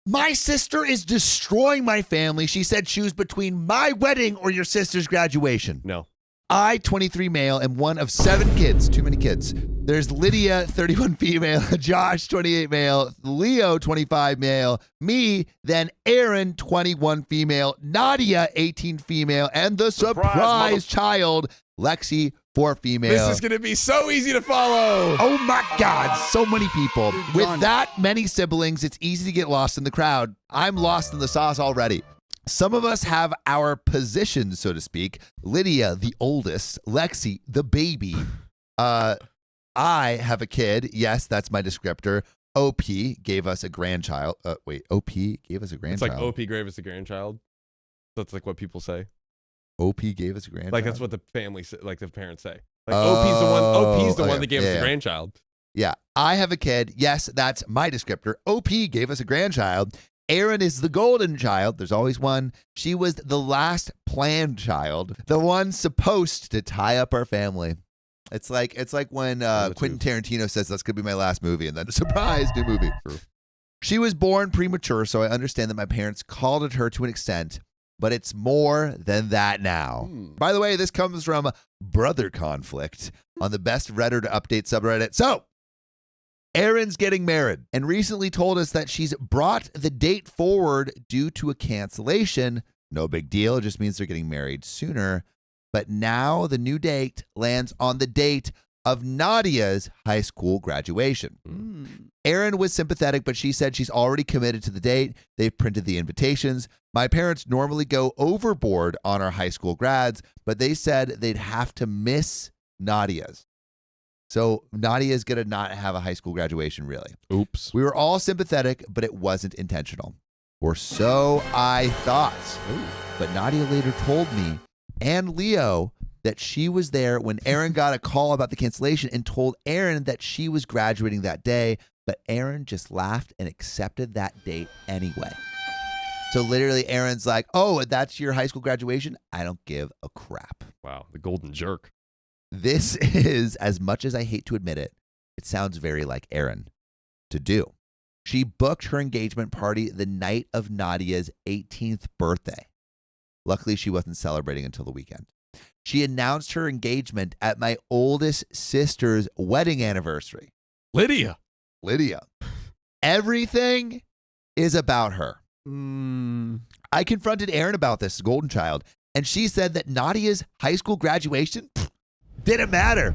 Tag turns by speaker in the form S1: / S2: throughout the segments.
S1: My sister is destroying my family. She said choose between my wedding or your sister's graduation.
S2: No.
S1: I, 23 male, am one of 7 kids. Too many kids. There's Lydia, 31 female, Josh, 28 male, Leo, 25 male, me, then Erin, 21 female, Nadia, 18 female, and the surprise child, Lexi, 4 female.
S2: This is going to be so easy to follow.
S1: Oh my God, so many people.
S3: Dude,
S1: With
S3: John.
S1: that many siblings, it's easy to get lost in the crowd. I'm lost in the sauce already. Some of us have our positions, so to speak. Lydia, the oldest. Lexi, the baby. I have a kid. Yes, that's my descriptor. OP gave us a grandchild. OP gave us a
S2: It's
S1: grandchild.
S2: like OP gave us a grandchild. That's like what people say.
S1: OP gave us a grandchild.
S2: Like that's what the family, like the parents say. Like OP's the one that gave us a grandchild.
S1: Yeah, I have a kid. Yes, that's my descriptor. OP gave us a grandchild. Erin is the golden child. There's always one. She was the last planned child, the one supposed to tie up our family. It's like when Quentin Tarantino says that's going to be my last movie, and then surprise, new movie.
S2: True.
S1: She was born premature, so I understand that my parents coddled her to an extent, but it's more than that now. By the way, this comes from Brother Conflict on the Best Redditor Update subreddit. So, Erin's getting married and recently told us that she's brought the date forward due to a cancellation. No big deal. It just means they're getting married sooner. But now the new date lands on the date of Nadia's high school graduation. Erin was sympathetic, but she said she's already committed to the date. They've printed the invitations. My parents normally go overboard on our high school grads, but they said they'd have to miss Nadia's. So Nadia is going to not have a high school graduation, really.
S2: Oops.
S1: We were all sympathetic, but it wasn't intentional. Or so I thought. But Nadia later told me and Leo that she was there when Erin got a call about the cancellation and told Erin that she was graduating that day, but Erin just laughed and accepted that date anyway. So literally Erin's like, oh, that's your high school graduation? I don't give a crap.
S2: Wow, the golden jerk.
S1: This is, as much as I hate to admit it, it sounds very like Erin to do. She booked her engagement party the night of Nadia's 18th birthday. Luckily, she wasn't celebrating until the weekend. She announced her engagement at my oldest sister's wedding anniversary.
S2: Lydia.
S1: Everything is about her. I confronted Erin about this, golden child, and she said that Nadia's high school graduation didn't matter.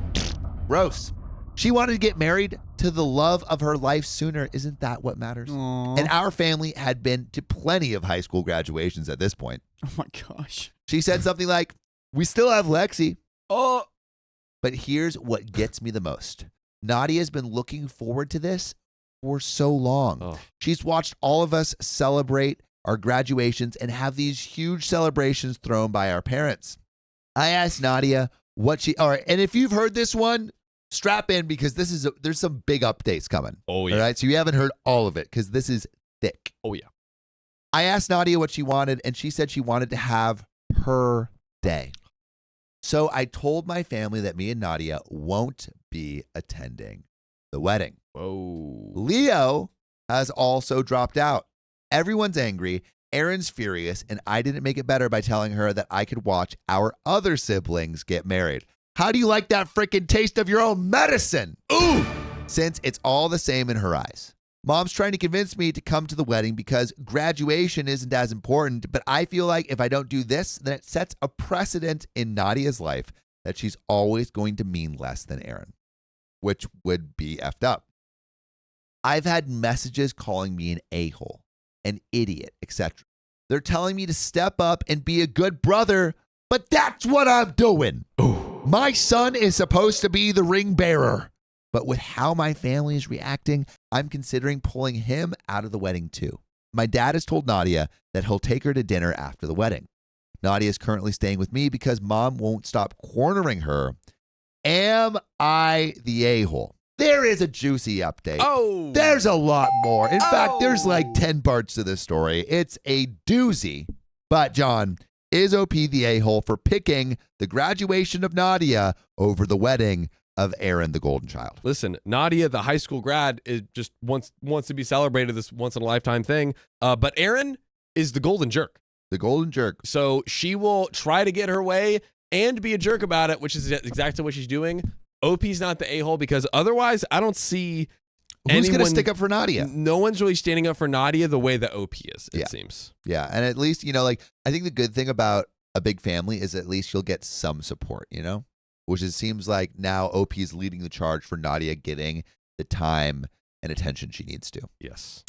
S1: Gross. She wanted to get married to the love of her life sooner. Isn't that what matters?
S3: Aww.
S1: And our family had been to plenty of high school graduations at this point.
S3: Oh my gosh.
S1: She said something like, we still have Lexi.
S3: Oh.
S1: But here's what gets me the most. Nadia's been looking forward to this for so long.
S2: Oh.
S1: She's watched all of us celebrate our graduations and have these huge celebrations thrown by our parents. I asked Nadia what she, all right, and if you've heard this one, strap in because there's some big updates coming.
S2: Oh, yeah.
S1: All right, so you haven't heard all of it because this is thick.
S2: Oh, yeah.
S1: I asked Nadia what she wanted, and she said she wanted to have her day. So I told my family that me and Nadia won't be attending the wedding.
S2: Whoa.
S1: Leo has also dropped out. Everyone's angry. Erin's furious, and I didn't make it better by telling her that I could watch our other siblings get married. How do you like that freaking taste of your own medicine? Ooh! Since it's all the same in her eyes. Mom's trying to convince me to come to the wedding because graduation isn't as important, but I feel like if I don't do this, then it sets a precedent in Nadia's life that she's always going to mean less than Erin, which would be effed up. I've had messages calling me an a-hole, an idiot, etc. They're telling me to step up and be a good brother, but that's what I'm doing. Ooh. My son is supposed to be the ring bearer. But with how my family is reacting, I'm considering pulling him out of the wedding too. My dad has told Nadia that he'll take her to dinner after the wedding. Nadia is currently staying with me because mom won't stop cornering her. Am I the a-hole? There is a juicy update.
S2: Oh.
S1: There's a lot more. In fact, there's like 10 parts to this story. It's a doozy. But John, is OP the a-hole for picking the graduation of Nadia over the wedding of Erin, the golden child.
S2: Listen, Nadia, the high school grad, is just wants to be celebrated, this once in a lifetime thing. But Erin is the golden jerk.
S1: The golden jerk.
S2: So she will try to get her way and be a jerk about it, which is exactly what she's doing. OP's not the a-hole, because otherwise I don't see
S1: who's going to stick up for Nadia.
S2: No one's really standing up for Nadia the way that OP is, it seems.
S1: Yeah, and at least, like, I think the good thing about a big family is at least you'll get some support, which it seems like now OP is leading the charge for Nadia getting the time and attention she needs to.
S2: Yes.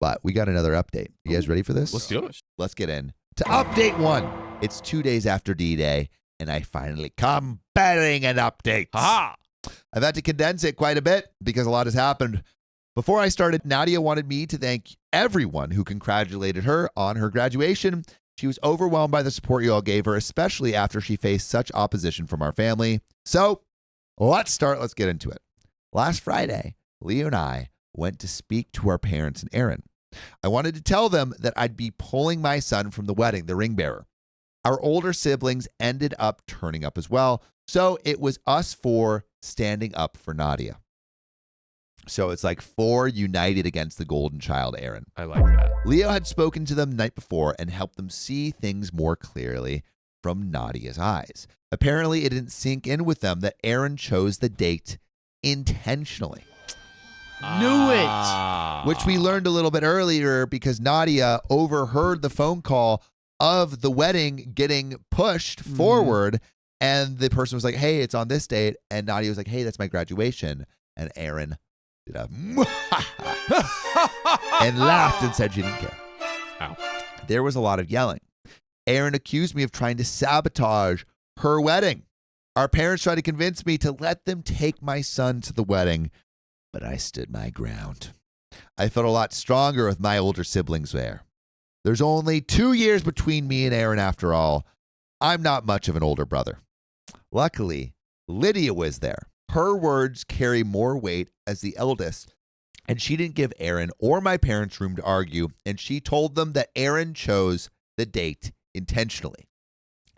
S1: But we got another update. You guys ready for this?
S2: Let's do it.
S1: Let's get in to update 1. It's 2 days after D-Day, and I finally come bearing an update.
S2: Ha!
S1: I've had to condense it quite a bit because a lot has happened. Before I started, Nadia wanted me to thank everyone who congratulated her on her graduation. She was overwhelmed by the support you all gave her, especially after she faced such opposition from our family. So let's get into it. Last Friday, Leo and I went to speak to our parents and Erin. I wanted to tell them that I'd be pulling my son from the wedding, the ring bearer. Our older siblings ended up turning up as well, so it was us 4 standing up for Nadia. So it's like 4 united against the golden child, Erin.
S2: I like that.
S1: Leo had spoken to them the night before and helped them see things more clearly from Nadia's eyes. Apparently, it didn't sink in with them that Erin chose the date intentionally.
S3: Knew it.
S1: Which we learned a little bit earlier because Nadia overheard the phone call of the wedding getting pushed forward, and the person was like, hey, it's on this date, and Nadia was like, hey, that's my graduation, and Erin did a and laughed and said she didn't care.
S2: Ow.
S1: There was a lot of yelling. Erin accused me of trying to sabotage her wedding. Our parents tried to convince me to let them take my son to the wedding, but I stood my ground. I felt a lot stronger with my older siblings there. There's only 2 years between me and Erin after all. I'm not much of an older brother. Luckily, Lydia was there. Her words carry more weight as the eldest, and she didn't give Erin or my parents room to argue, and she told them that Erin chose the date intentionally.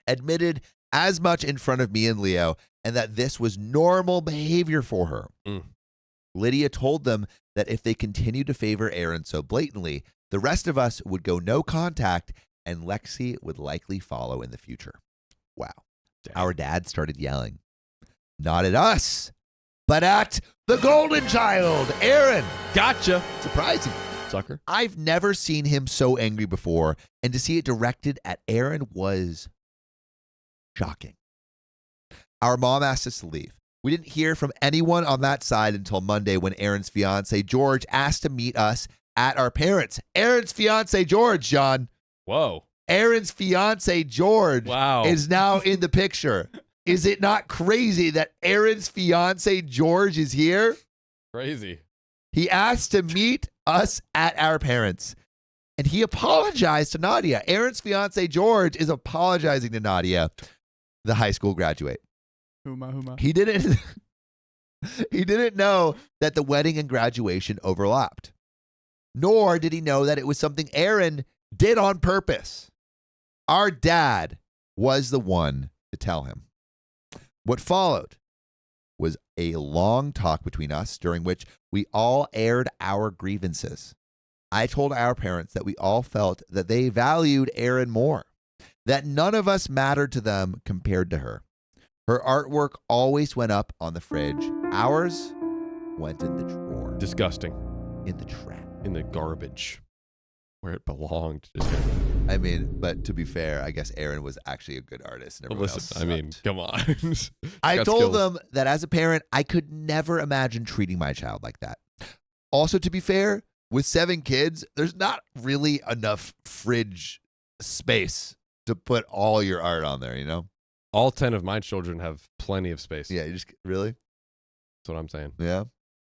S1: Admitted as much in front of me and Leo, and that this was normal behavior for her. Lydia told them that if they continued to favor Erin so blatantly, the rest of us would go no contact, and Lexi would likely follow in the future. Wow.
S2: Dang.
S1: Our dad started yelling. Not at us, but at the golden child, Erin.
S2: Gotcha.
S1: Surprising.
S2: Sucker.
S1: I've never seen him so angry before, and to see it directed at Erin was shocking. Our mom asked us to leave. We didn't hear from anyone on that side until Monday when Erin's fiance, George, asked to meet us at our parents. Erin's fiance, George, John.
S2: Whoa.
S1: Erin's fiance, George, is now in the picture. Is it not crazy that Erin's fiance, George, is here?
S2: Crazy.
S1: He asked to meet us at our parents, and he apologized to Nadia. Erin's fiance, George, is apologizing to Nadia, the high school graduate.
S3: Huma.
S1: He didn't know that the wedding and graduation overlapped, nor did he know that it was something Erin did on purpose. Our dad was the one to tell him. What followed was a long talk between us during which we all aired our grievances. I told our parents that we all felt that they valued Erin more, that none of us mattered to them compared to her. Her artwork always went up on the fridge. Ours went in the drawer.
S2: Disgusting.
S1: In the trash.
S2: In the garbage. Where it belonged.
S1: I mean, but to be fair, I guess Erin was actually a good artist. And everyone else
S2: I mean, come on.
S1: I told them that as a parent, I could never imagine treating my child like that. Also, to be fair, with 7 kids, there's not really enough fridge space to put all your art on there, you know?
S2: All 10 of my children have plenty of space.
S1: Yeah, you just really?
S2: That's what I'm saying.
S1: Yeah.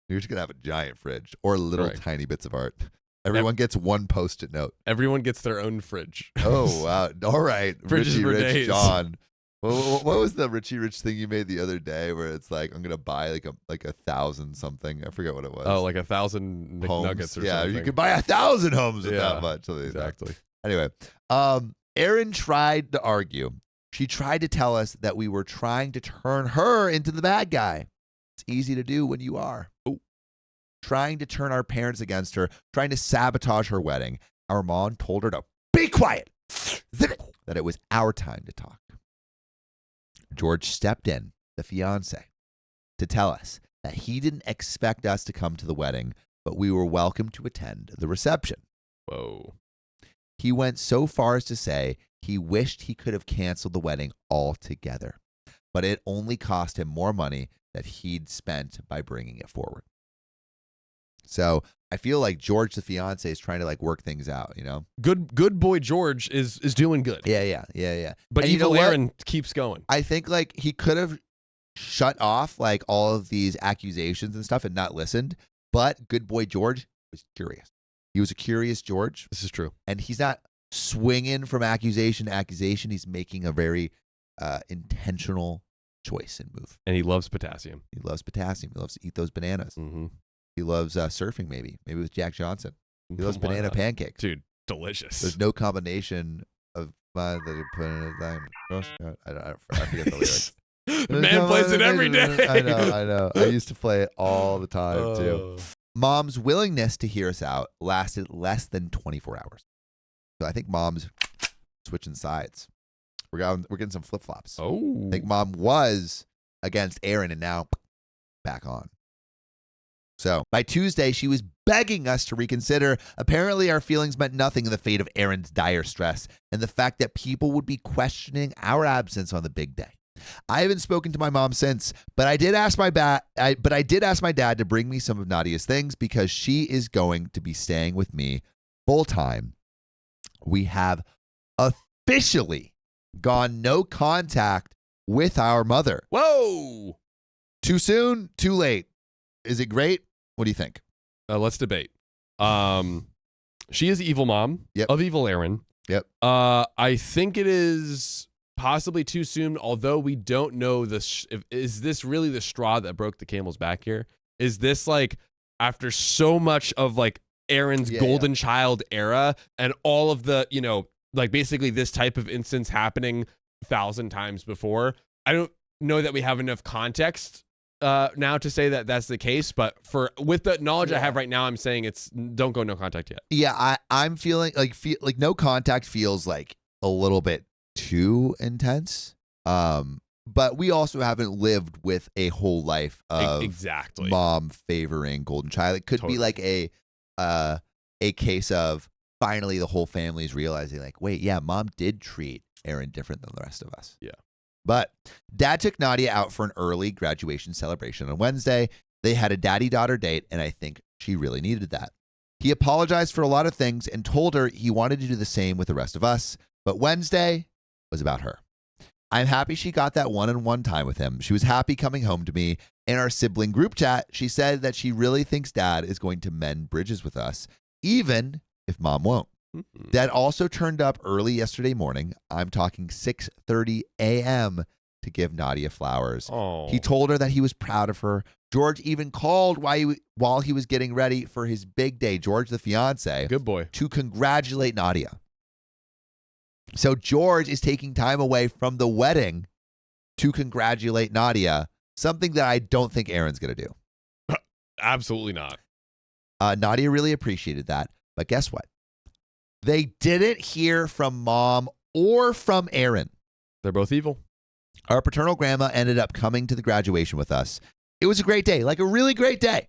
S1: You're just going to have a giant fridge or little tiny bits of art. Everyone gets one Post-it note.
S2: Everyone gets their own fridge.
S1: Oh, wow. All right.
S2: Fridges
S1: Richie
S2: for
S1: Rich
S2: days.
S1: John. What was the Richie Rich thing you made the other day where it's like, I'm going to buy like a 1,000 something. I forget what it was.
S2: Oh, like 1,000 McNuggets or something.
S1: You could buy 1,000 homes with that much.
S2: Exactly.
S1: Anyway, Erin tried to argue. She tried to tell us that we were trying to turn her into the bad guy. It's easy to do when you are.
S2: Oh.
S1: Trying to turn our parents against her, trying to sabotage her wedding. Our mom told her to be quiet, that it was our time to talk. George stepped in, the fiance, to tell us that he didn't expect us to come to the wedding, but we were welcome to attend the reception.
S2: Whoa.
S1: He went so far as to say he wished he could have canceled the wedding altogether, but it only cost him more money that he'd spent by bringing it forward. So I feel like George, the fiance, is trying to like work things out, you know?
S2: Good boy George is doing good.
S1: Yeah.
S2: But
S1: And you know
S2: evil
S1: what?
S2: Erin keeps going.
S1: I think like he could have shut off like all of these accusations and stuff and not listened, but good boy George was curious. He was a curious George.
S2: This is true.
S1: And he's not swinging from accusation to accusation. He's making a very intentional choice and move.
S2: And he loves potassium.
S1: He loves potassium. He loves to eat those bananas.
S2: Mm-hmm.
S1: He loves surfing, maybe with Jack Johnson. He loves
S2: Why
S1: banana
S2: not?
S1: pancakes.
S2: Dude, delicious.
S1: There's no combination of mine that he put in his thing. I forget the lyrics.
S2: Man plays it every day.
S1: I know. I used to play it all the time, too.
S2: Oh.
S1: Mom's willingness to hear us out lasted less than 24 hours. So I think Mom's switching sides. We're getting some flip-flops.
S2: Oh.
S1: I think Mom was against Erin and now back on. So by Tuesday, she was begging us to reconsider. Apparently, our feelings meant nothing in the fate of Erin's dire stress and the fact that people would be questioning our absence on the big day. I haven't spoken to my mom since, but I did ask my dad to bring me some of Nadia's things because she is going to be staying with me full time. We have officially gone no contact with our mother.
S2: Whoa.
S1: Too soon, too late. Is it great? What do you think?
S2: Let's debate. She is the evil mom of evil Erin.
S1: Yep.
S2: I think it is possibly too soon, although we don't know this. Is this really the straw that broke the camel's back here? Is this like after so much of like Erin's golden child era and all of the, you know, like basically this type of instance happening 1,000 times before? I don't know that we have enough context now to say that that's the case, but with the knowledge I have right now, I'm saying it's don't go no contact yet.
S1: Yeah, I'm feeling like no contact feels like a little bit too intense. But we also haven't lived with a whole life of mom favoring golden child. It could be like a case of finally the whole family is realizing like, wait, yeah, mom did treat Erin different than the rest of us.
S2: Yeah.
S1: But dad took Nadia out for an early graduation celebration on Wednesday. They had a daddy-daughter date, and I think she really needed that. He apologized for a lot of things and told her he wanted to do the same with the rest of us, but Wednesday was about her. I'm happy she got that one-on-one time with him. She was happy coming home to me. In our sibling group chat, she said that she really thinks dad is going to mend bridges with us, even if mom won't.
S2: Mm-hmm.
S1: Dad also turned up early yesterday morning. I'm talking 6:30 a.m. to give Nadia flowers.
S2: Oh.
S1: He told her that he was proud of her. George even called while he was getting ready for his big day, George, the fiance,
S2: Good boy,
S1: to congratulate Nadia. So George is taking time away from the wedding to congratulate Nadia, something that I don't think Erin's going to do.
S2: Absolutely not.
S1: Nadia really appreciated that. But guess what? They didn't hear from mom or from Erin.
S2: They're both evil.
S1: Our paternal grandma ended up coming to the graduation with us. It was a great day, like a really great day.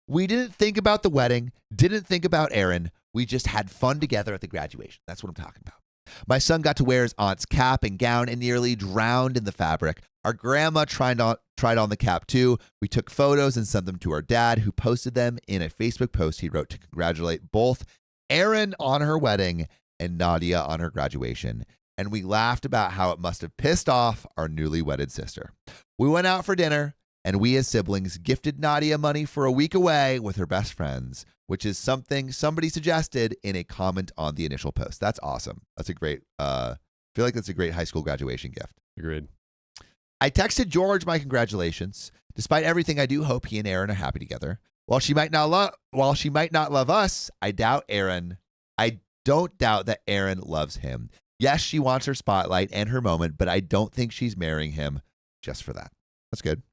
S1: We didn't think about the wedding, didn't think about Erin. We just had fun together at the graduation. That's what I'm talking about. My son got to wear his aunt's cap and gown and nearly drowned in the fabric. Our grandma tried on the cap too. We took photos and sent them to our dad, who posted them in a Facebook post he wrote to congratulate both Erin on her wedding and Nadia on her graduation. And we laughed about how it must have pissed off our newly wedded sister. We went out for dinner, and we as siblings gifted Nadia money for a week away with her best friends, which is something somebody suggested in a comment on the initial post. That's awesome. That's a great, I feel like that's a great high school graduation gift.
S2: Agreed.
S1: I texted George my congratulations. Despite everything, I do hope he and Erin are happy together. While she might not love us, I don't doubt that Erin loves him. Yes, she wants her spotlight and her moment, but I don't think she's marrying him just for that. That's good.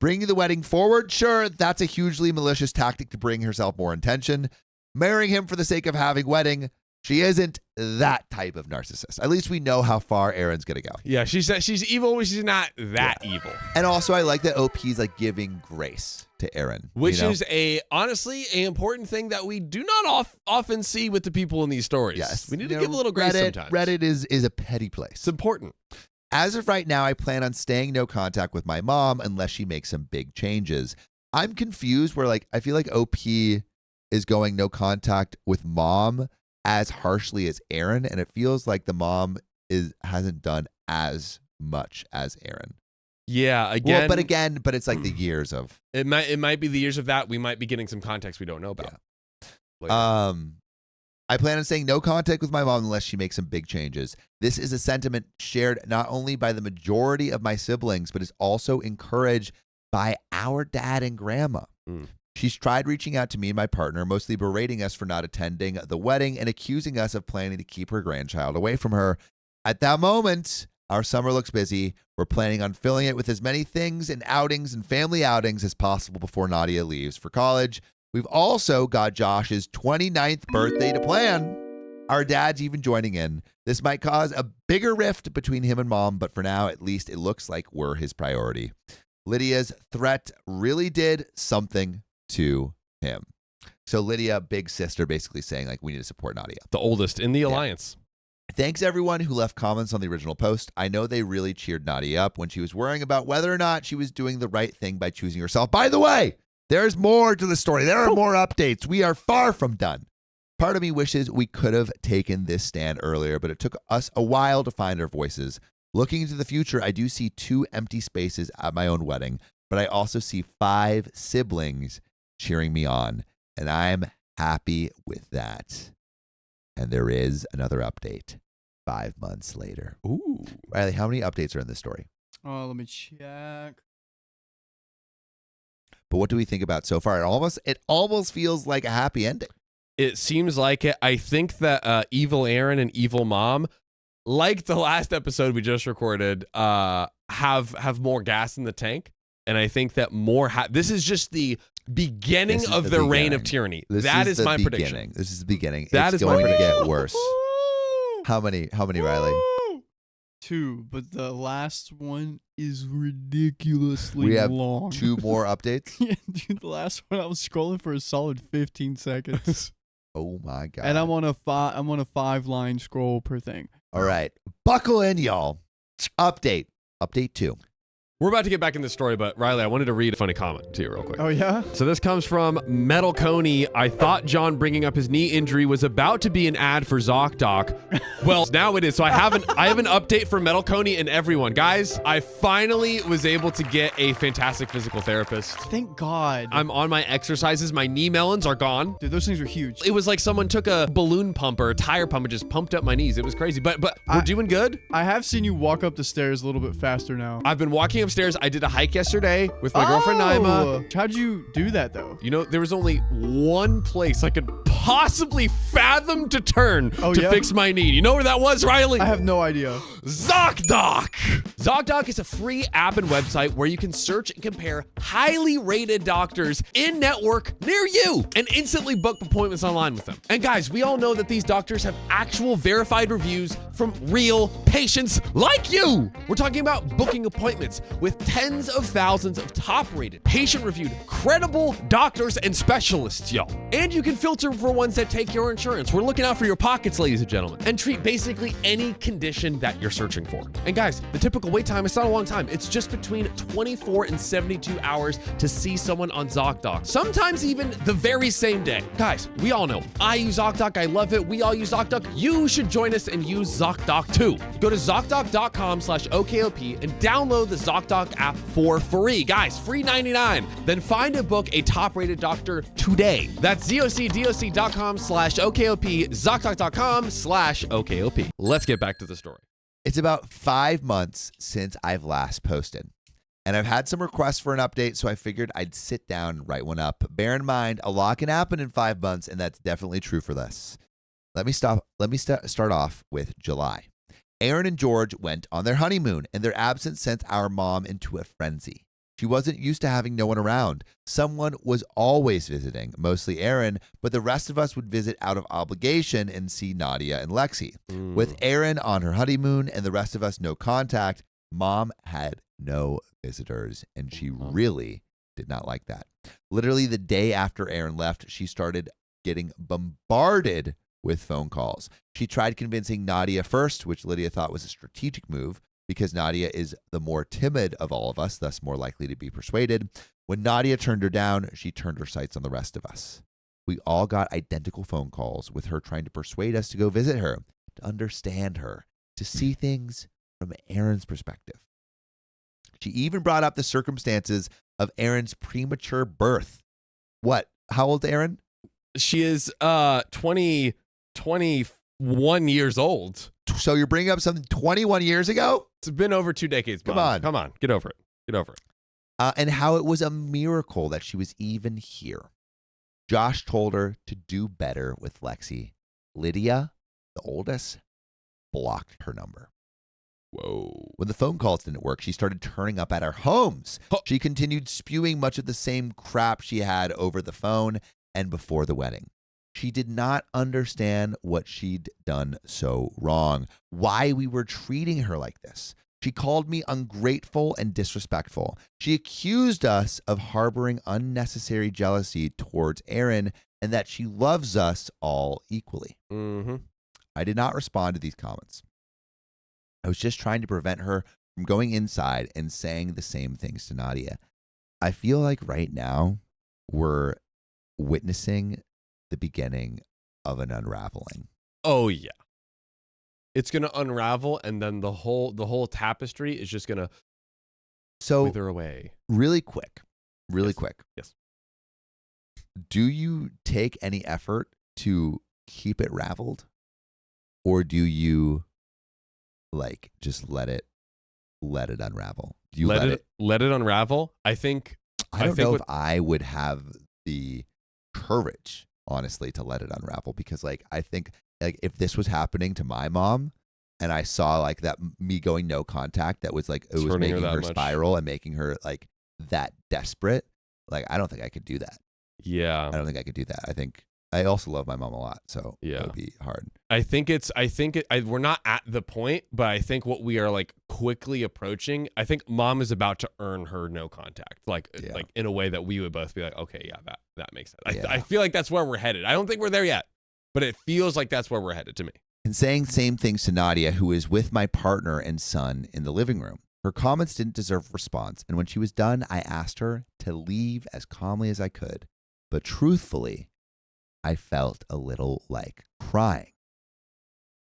S1: Bringing the wedding forward, sure, that's a hugely malicious tactic to bring herself more attention. Marrying him for the sake of having wedding, she isn't that type of narcissist. At least we know how far Erin's going to go.
S2: Yeah, she's evil, but she's not that evil.
S1: And also, I like that OP's like giving grace to Erin.
S2: Which is honestly an important thing that we do not often see with the people in these stories.
S1: Yes.
S2: We need to give a little grace sometimes.
S1: Reddit is a petty place.
S2: It's important.
S1: As of right now, I plan on staying no contact with my mom unless she makes some big changes. I'm confused where like I feel like OP is going no contact with mom as harshly as Erin, and it feels like the mom hasn't done as much as Erin.
S2: Yeah, again.
S1: Well, but it's like the years of
S2: it might be the years of that. We might be getting some context we don't know about.
S1: Yeah. I plan on staying no contact with my mom unless she makes some big changes. This is a sentiment shared not only by the majority of my siblings, but is also encouraged by our dad and grandma. She's tried reaching out to me and my partner, mostly berating us for not attending the wedding and accusing us of planning to keep her grandchild away from her. At that moment, our summer looks busy. We're planning on filling it with as many things and outings and family outings as possible before Nadia leaves for college. We've also got Josh's 29th birthday to plan. Our dad's even joining in. This might cause a bigger rift between him and mom, but for now, at least it looks like we're his priority. Lydia's threat really did something to him. So Lydia, big sister, basically saying like we need to support Nadia.
S2: The oldest in the alliance.
S1: Thanks everyone who left comments on the original post. I know they really cheered Nadia up when she was worrying about whether or not she was doing the right thing by choosing herself. By the way, there's more to the story. There are more updates. We are far from done. Part of me wishes we could have taken this stand earlier, but it took us a while to find our voices. Looking into the future, I do see 2 empty spaces at my own wedding, but I also see 5 siblings cheering me on, and I'm happy with that. And there is another update 5 months later.
S2: Ooh.
S1: Riley, how many updates are in this story?
S3: Oh, let me check.
S1: But what do we think about so far? It almost feels like a happy ending.
S2: It seems like it. I think that evil Erin and evil mom, like the last episode we just recorded, have more gas in the tank. And I think that this is just the beginning of their reign of tyranny. That is my prediction.
S1: This is the beginning.
S2: That
S1: it's
S2: is my
S1: going to
S2: prediction.
S1: get worse. How many, Riley?
S3: 2, but the last one is ridiculously
S1: We have
S3: long.
S1: 2 more updates.
S3: Yeah, dude, the last one I was scrolling for a solid 15 seconds.
S1: Oh my god!
S3: And I'm on a 5-line scroll per thing.
S1: All right, buckle in, y'all. Update 2.
S2: We're about to get back in this story, but Riley, I wanted to read a funny comment to you real quick.
S3: Oh, yeah?
S2: So this comes from Metal Coney. I thought John bringing up his knee injury was about to be an ad for ZocDoc. Well, now it is. So I have an update for Metal Coney and everyone. Guys, I finally was able to get a fantastic physical therapist.
S3: Thank God.
S2: I'm on my exercises. My knee melons are gone.
S3: Dude, those things are huge.
S2: It was like someone took a balloon pump or a tire pump and just pumped up my knees. It was crazy. But we're doing good.
S3: I have seen you walk up the stairs a little bit faster now.
S2: I've been walking upstairs. I did a hike yesterday with my girlfriend Naima.
S3: How'd you do that though?
S2: You know, there was only one place I could possibly fathom to turn to fix my knee. You know where that was, Riley?
S3: I have no idea.
S2: ZocDoc! ZocDoc is a free app and website where you can search and compare highly rated doctors in network near you and instantly book appointments online with them. And guys, we all know that these doctors have actual verified reviews from real patients like you. We're talking about booking appointments with tens of thousands of top-rated, patient-reviewed, credible doctors and specialists, y'all. And you can filter for ones that take your insurance. We're looking out for your pockets, ladies and gentlemen, and treat basically any condition that you're searching for. And guys, the typical wait time is not a long time. It's just between 24 and 72 hours to see someone on ZocDoc. Sometimes even the very same day. Guys, we all know. I use ZocDoc. I love it. We all use ZocDoc. You should join us and use ZocDoc too. Go to ZocDoc.com/OKOP and download the ZocDoc app for free. Guys, free 99. Then find and book a top-rated doctor today. That's ZocDoc.com/OKOP, ZocDoc.com/OKOP. Let's get back to the story.
S1: It's about 5 months since I've last posted, and I've had some requests for an update, so I figured I'd sit down and write one up. Bear in mind, a lot can happen in 5 months, and that's definitely true for this. Let me start off with July. Erin and George went on their honeymoon, and their absence sent our mom into a frenzy. She wasn't used to having no one around. Someone was always visiting, mostly Erin, but the rest of us would visit out of obligation and see Nadia and Lexi. With Erin on her honeymoon and the rest of us no contact, Mom had no visitors, and she really did not like that. Literally the day after Erin left, she started getting bombarded with phone calls. She tried convincing Nadia first, which Lydia thought was a strategic move because Nadia is the more timid of all of us, thus more likely to be persuaded. When Nadia turned her down, she turned her sights on the rest of us. We all got identical phone calls with her trying to persuade us to go visit her, to understand her, to see things from Erin's perspective. She even brought up the circumstances of Erin's premature birth. What? How old is Erin?
S2: She is 21 years old.
S1: So you're bringing up something 21 years ago?
S2: It's been over 2 decades. Mom. Come on. Get over it.
S1: And how it was a miracle that she was even here. Josh told her to do better with Lexi. Lydia, the oldest, blocked her number.
S2: Whoa.
S1: When the phone calls didn't work, she started turning up at our homes. She continued spewing much of the same crap she had over the phone and before the wedding. She did not understand what she'd done so wrong, why we were treating her like this. She called me ungrateful and disrespectful. She accused us of harboring unnecessary jealousy towards Erin and that she loves us all equally. I did not respond to these comments. I was just trying to prevent her from going inside and saying the same things to Nadia. I feel like right now we're witnessing the beginning of an unraveling.
S2: Oh yeah. It's going to unravel and then the whole tapestry is just going to wither away.
S1: Really quick.
S2: Yes.
S1: Do you take any effort to keep it raveled? Or do you just let it unravel? Do you let
S2: it unravel? I don't
S1: know if I would have the courage, honestly, to let it unravel, because I think if this was happening to my mom and I saw that me going no contact, that was it was making her spiral and making her that desperate, I don't think I could do that.
S2: Yeah.
S1: I don't think I could do that. I think I also love my mom a lot, so
S2: yeah,
S1: it would be hard.
S2: We're not at the point, but I think what we are quickly approaching, I think Mom is about to earn her no contact, in a way that we would both be okay, yeah, that makes sense. I feel like that's where we're headed. I don't think we're there yet, but it feels like that's where we're headed to me.
S1: And saying same things to Nadia, who is with my partner and son in the living room. Her comments didn't deserve response, and when she was done, I asked her to leave as calmly as I could. But truthfully, I felt a little like crying.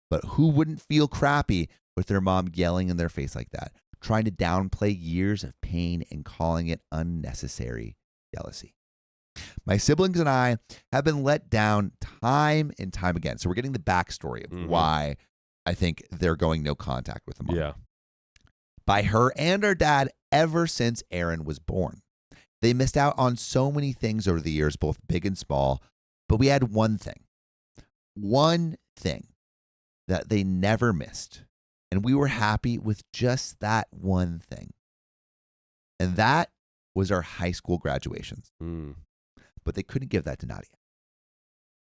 S1: But who wouldn't feel crappy with their mom yelling in their face like that, trying to downplay years of pain and calling it unnecessary jealousy? My siblings and I have been let down time and time again. So we're getting the backstory of why I think they're going no contact with the mom.
S2: Yeah.
S1: By her and her dad ever since Erin was born. They missed out on so many things over the years, both big and small. But we had one thing that they never missed. And we were happy with just that one thing. And that was our high school graduations. But they couldn't give that to Nadia.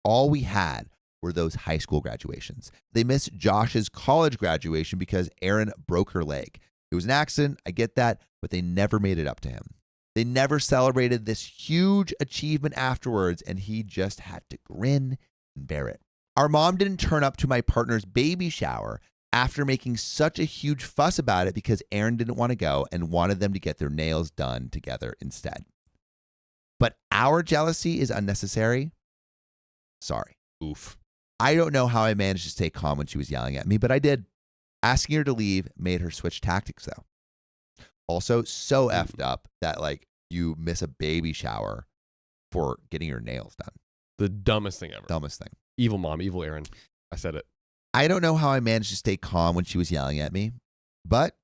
S1: All we had were those high school graduations. They missed Josh's college graduation because Erin broke her leg. It was an accident, I get that, but they never made it up to him. They never celebrated this huge achievement afterwards, and he just had to grin and bear it. Our mom didn't turn up to my partner's baby shower after making such a huge fuss about it because Erin didn't want to go and wanted them to get their nails done together instead. But our jealousy is unnecessary. Sorry.
S2: Oof.
S1: I don't know how I managed to stay calm when she was yelling at me, but I did. Asking her to leave made her switch tactics, though. Also, so effed up that you miss a baby shower for getting your nails done.
S2: The dumbest thing ever.
S1: Dumbest thing.
S2: Evil mom, evil Erin. I said it.
S1: I don't know how I managed to stay calm when she was yelling at me, but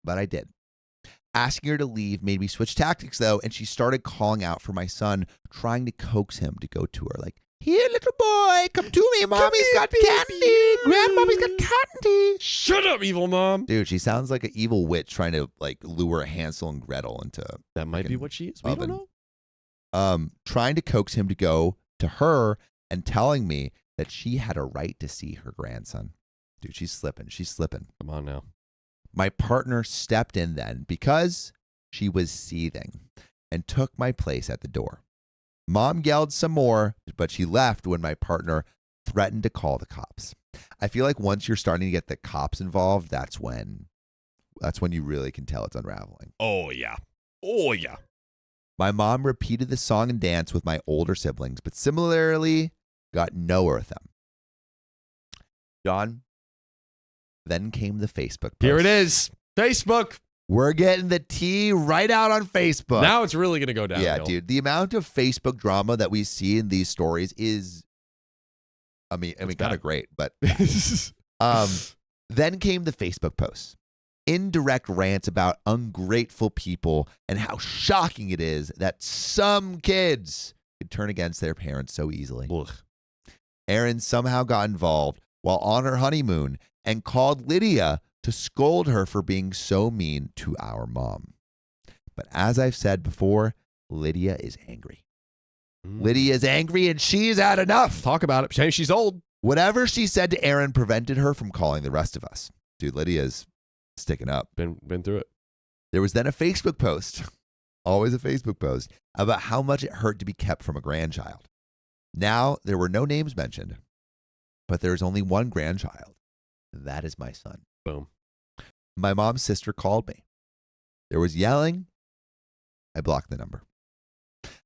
S1: I did. Asking her to leave made me switch tactics, though, and she started calling out for my son, trying to coax him to go to her. Here, little boy, come to me. Mommy's got candy. Grandmommy's got candy.
S2: Shut up, evil mom.
S1: Dude, she sounds like an evil witch trying to like lure Hansel and Gretel into
S2: That might be
S1: fucking
S2: what she is. We
S1: oven.
S2: don't know.
S1: Trying to coax him to go to her and telling me that she had a right to see her grandson. Dude, she's slipping. She's slipping.
S2: Come on now.
S1: My partner stepped in then because she was seething and took my place at the door. Mom yelled some more, but she left when my partner threatened to call the cops. I feel like once you're starting to get the cops involved, that's when you really can tell it's unraveling.
S2: Oh, yeah. Oh, yeah.
S1: My mom repeated the song and dance with my older siblings, but similarly got nowhere with them. John, then came the Facebook post.
S2: Here it is. Facebook.
S1: We're getting the tea right out on Facebook.
S2: Now it's really going to go down.
S1: Yeah, dude. The amount of Facebook drama that we see in these stories is, I mean, kind of great, but then came the Facebook posts. Indirect rants about ungrateful people and how shocking it is that some kids could turn against their parents so easily.
S2: Ugh.
S1: Erin somehow got involved while on her honeymoon and called Lydia to scold her for being so mean to our mom. But as I've said before, Lydia is angry. Lydia is angry and she's had enough.
S2: Talk about it. Shame she's old.
S1: Whatever she said to Erin prevented her from calling the rest of us. Dude, Lydia's sticking up.
S2: Been through it.
S1: There was then a Facebook post, always a Facebook post, about how much it hurt to be kept from a grandchild. Now, there were no names mentioned, but there is only one grandchild. That is my son.
S2: Boom.
S1: My mom's sister called me. There was yelling. I blocked the number.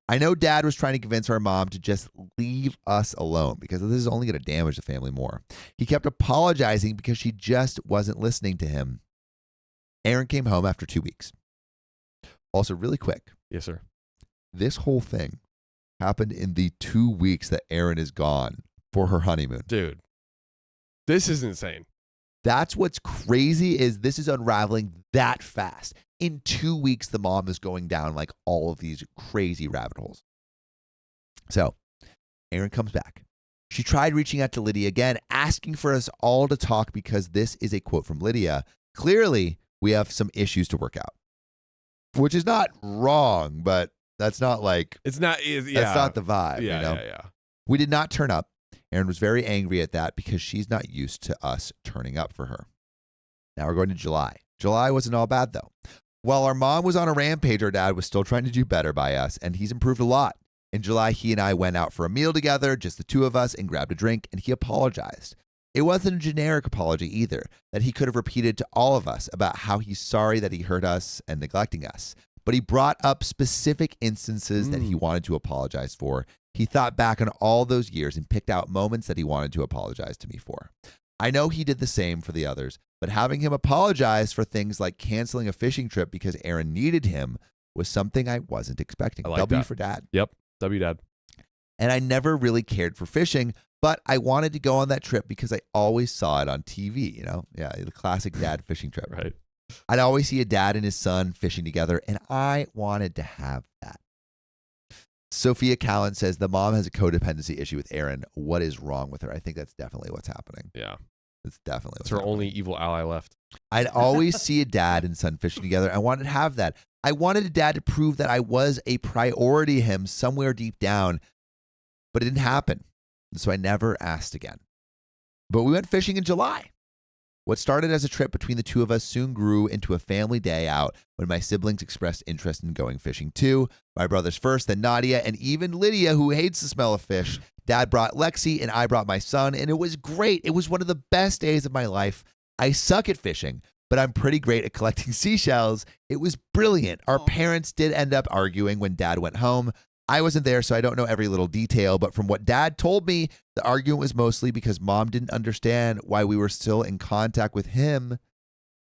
S1: I know Dad was trying to convince our mom to just leave us alone because this is only going to damage the family more. He kept apologizing because she just wasn't listening to him. Erin came home after 2 weeks. Also, really quick.
S2: Yes, sir.
S1: This whole thing happened in the 2 weeks that Erin is gone for her honeymoon.
S2: Dude, this is insane.
S1: That's what's crazy is this is unraveling that fast. In 2 weeks, the mom is going down like all of these crazy rabbit holes. So Erin comes back. She tried reaching out to Lydia again, asking for us all to talk because this is a quote from Lydia. Clearly, we have some issues to work out, which is not wrong, but that's not like,
S2: It's not.
S1: that's not the vibe.
S2: Yeah,
S1: you know?
S2: yeah.
S1: We did not turn up. Erin was very angry at that because she's not used to us turning up for her. Now we're going to July. July wasn't all bad, though. While our mom was on a rampage, our dad was still trying to do better by us, and he's improved a lot. In July, he and I went out for a meal together, just the two of us, and grabbed a drink, and he apologized. It wasn't a generic apology either, that he could have repeated to all of us about how he's sorry that he hurt us and neglecting us. But he brought up specific instances that he wanted to apologize for. He thought back on all those years and picked out moments that he wanted to apologize to me for. I know he did the same for the others, but having him apologize for things like canceling a fishing trip because Erin needed him was something I wasn't expecting.
S2: I like
S1: W
S2: that.
S1: for Dad.
S2: Yep. W Dad.
S1: And I never really cared for fishing, but I wanted to go on that trip because I always saw it on TV, you know? Yeah, the classic dad fishing trip.
S2: Right.
S1: I'd always see a dad and his son fishing together, and I wanted to have that. Sophia Callan says the mom has a codependency issue with Erin. What is wrong with her? I think that's definitely what's happening.
S2: Yeah.
S1: It's definitely
S2: It's
S1: what's
S2: her
S1: happening.
S2: only evil ally left.
S1: I'd always see a dad and son fishing together. I wanted to have that. I wanted a dad to prove that I was a priority to him somewhere deep down, but it didn't happen. So I never asked again. But we went fishing in July. What started as a trip between the two of us soon grew into a family day out when my siblings expressed interest in going fishing too. My brothers first, then Nadia, and even Lydia, who hates the smell of fish. Dad brought Lexi and I brought my son, and it was great. It was one of the best days of my life. I suck at fishing, but I'm pretty great at collecting seashells. It was brilliant. Our parents did end up arguing when Dad went home. I wasn't there, so I don't know every little detail, but from what Dad told me, the argument was mostly because Mom didn't understand why we were still in contact with him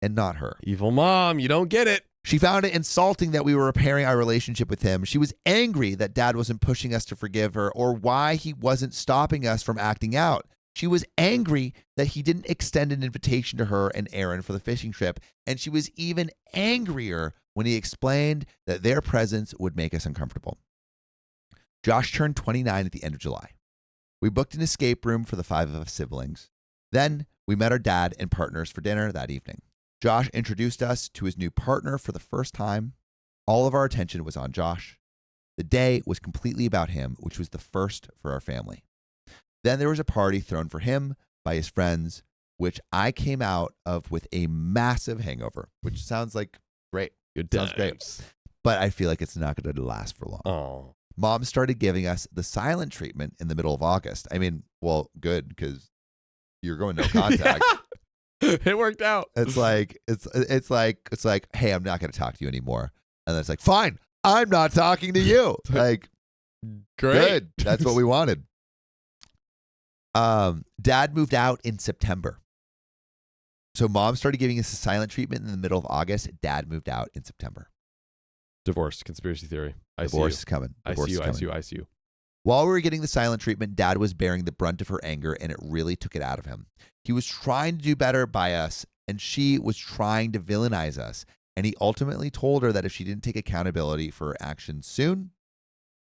S1: and not her.
S2: Evil mom, you don't get it.
S1: She found it insulting that we were repairing our relationship with him. She was angry that Dad wasn't pushing us to forgive her or why he wasn't stopping us from acting out. She was angry that he didn't extend an invitation to her and Erin for the fishing trip, and she was even angrier when he explained that their presence would make us uncomfortable. Josh turned 29 at the end of July. We booked an escape room for the 5 of us siblings. Then We met our dad and partners for dinner that evening. Josh introduced us to his new partner for the first time. All of our attention was on Josh. The day was completely about him, which was the first for our family. Then there was a party thrown for him by his friends, which I came out of with a massive hangover, which sounds like great.
S2: Good
S1: Sounds great.
S2: times.
S1: But I feel like it's not going to last for long.
S2: Oh.
S1: Mom started giving us the silent treatment in the middle of August. I mean, well, good, because you're going no contact.
S2: It worked out.
S1: It's like, hey, I'm not going to talk to you anymore. And then it's like, fine, I'm not talking to you. Like,
S2: Great.
S1: good. That's what we wanted. Dad moved out in September. So mom started giving us a silent treatment in the middle of August. Dad moved out in September.
S2: Divorce, conspiracy theory.
S1: Divorce is coming.
S2: I
S1: Divorce
S2: see you,
S1: is
S2: I see
S1: coming.
S2: you, I see you.
S1: While we were getting the silent treatment, Dad was bearing the brunt of her anger, and it really took it out of him. He was trying to do better by us, and she was trying to villainize us. And he ultimately told her that if she didn't take accountability for her actions soon,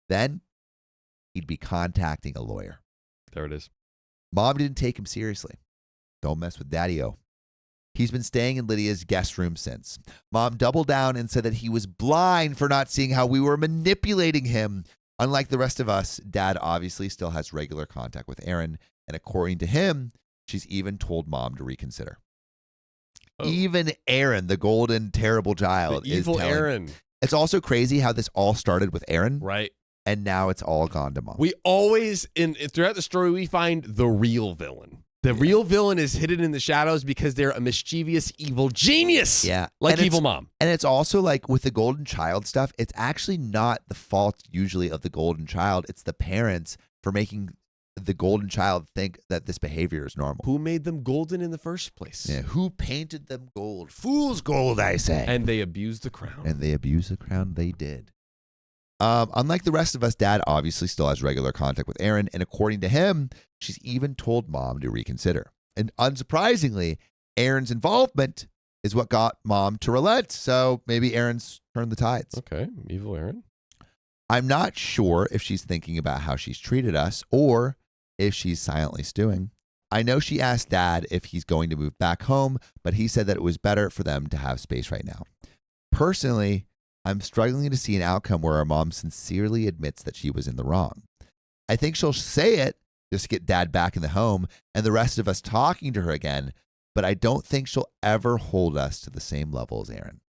S1: then he'd be contacting a lawyer.
S2: There it is.
S1: Mom didn't take him seriously. Don't mess with Daddy-O. He's been staying in Lydia's guest room since. Mom doubled down and said that he was blind for not seeing how we were manipulating him. Unlike the rest of us, Dad obviously still has regular contact with Erin, and according to him, she's even told Mom to reconsider.
S2: Oh.
S1: Even Erin, the golden, terrible child,
S2: The evil
S1: is telling.
S2: Erin.
S1: It's also crazy how this all started with Erin,
S2: Right.
S1: and now it's all gone to Mom.
S2: We always, throughout the story, we find the real villain. The real villain is hidden in the shadows because they're a mischievous, evil genius.
S1: Yeah.
S2: Like
S1: And
S2: evil mom.
S1: And it's also like with the golden child stuff, it's actually not the fault usually of the golden child. It's the parents for making the golden child think that this behavior is normal.
S2: Who made them golden in the first place?
S1: Yeah, who painted them gold? Fool's gold, I say.
S2: And they abused the crown.
S1: And they abused the crown. They did. Unlike the rest of us, Dad obviously still has regular contact with Erin, and according to him, she's even told Mom to reconsider. And unsurprisingly, Erin's involvement is what got Mom to relent. So maybe Erin's turned the tides.
S2: Okay, evil Erin.
S1: I'm not sure if she's thinking about how she's treated us or if she's silently stewing. I know she asked Dad if he's going to move back home, but he said that it was better for them to have space right now. Personally, I'm struggling to see an outcome where our mom sincerely admits that she was in the wrong. I think she'll say it just to get Dad back in the home and the rest of us talking to her again, but I don't think she'll ever hold us to the same level as Erin.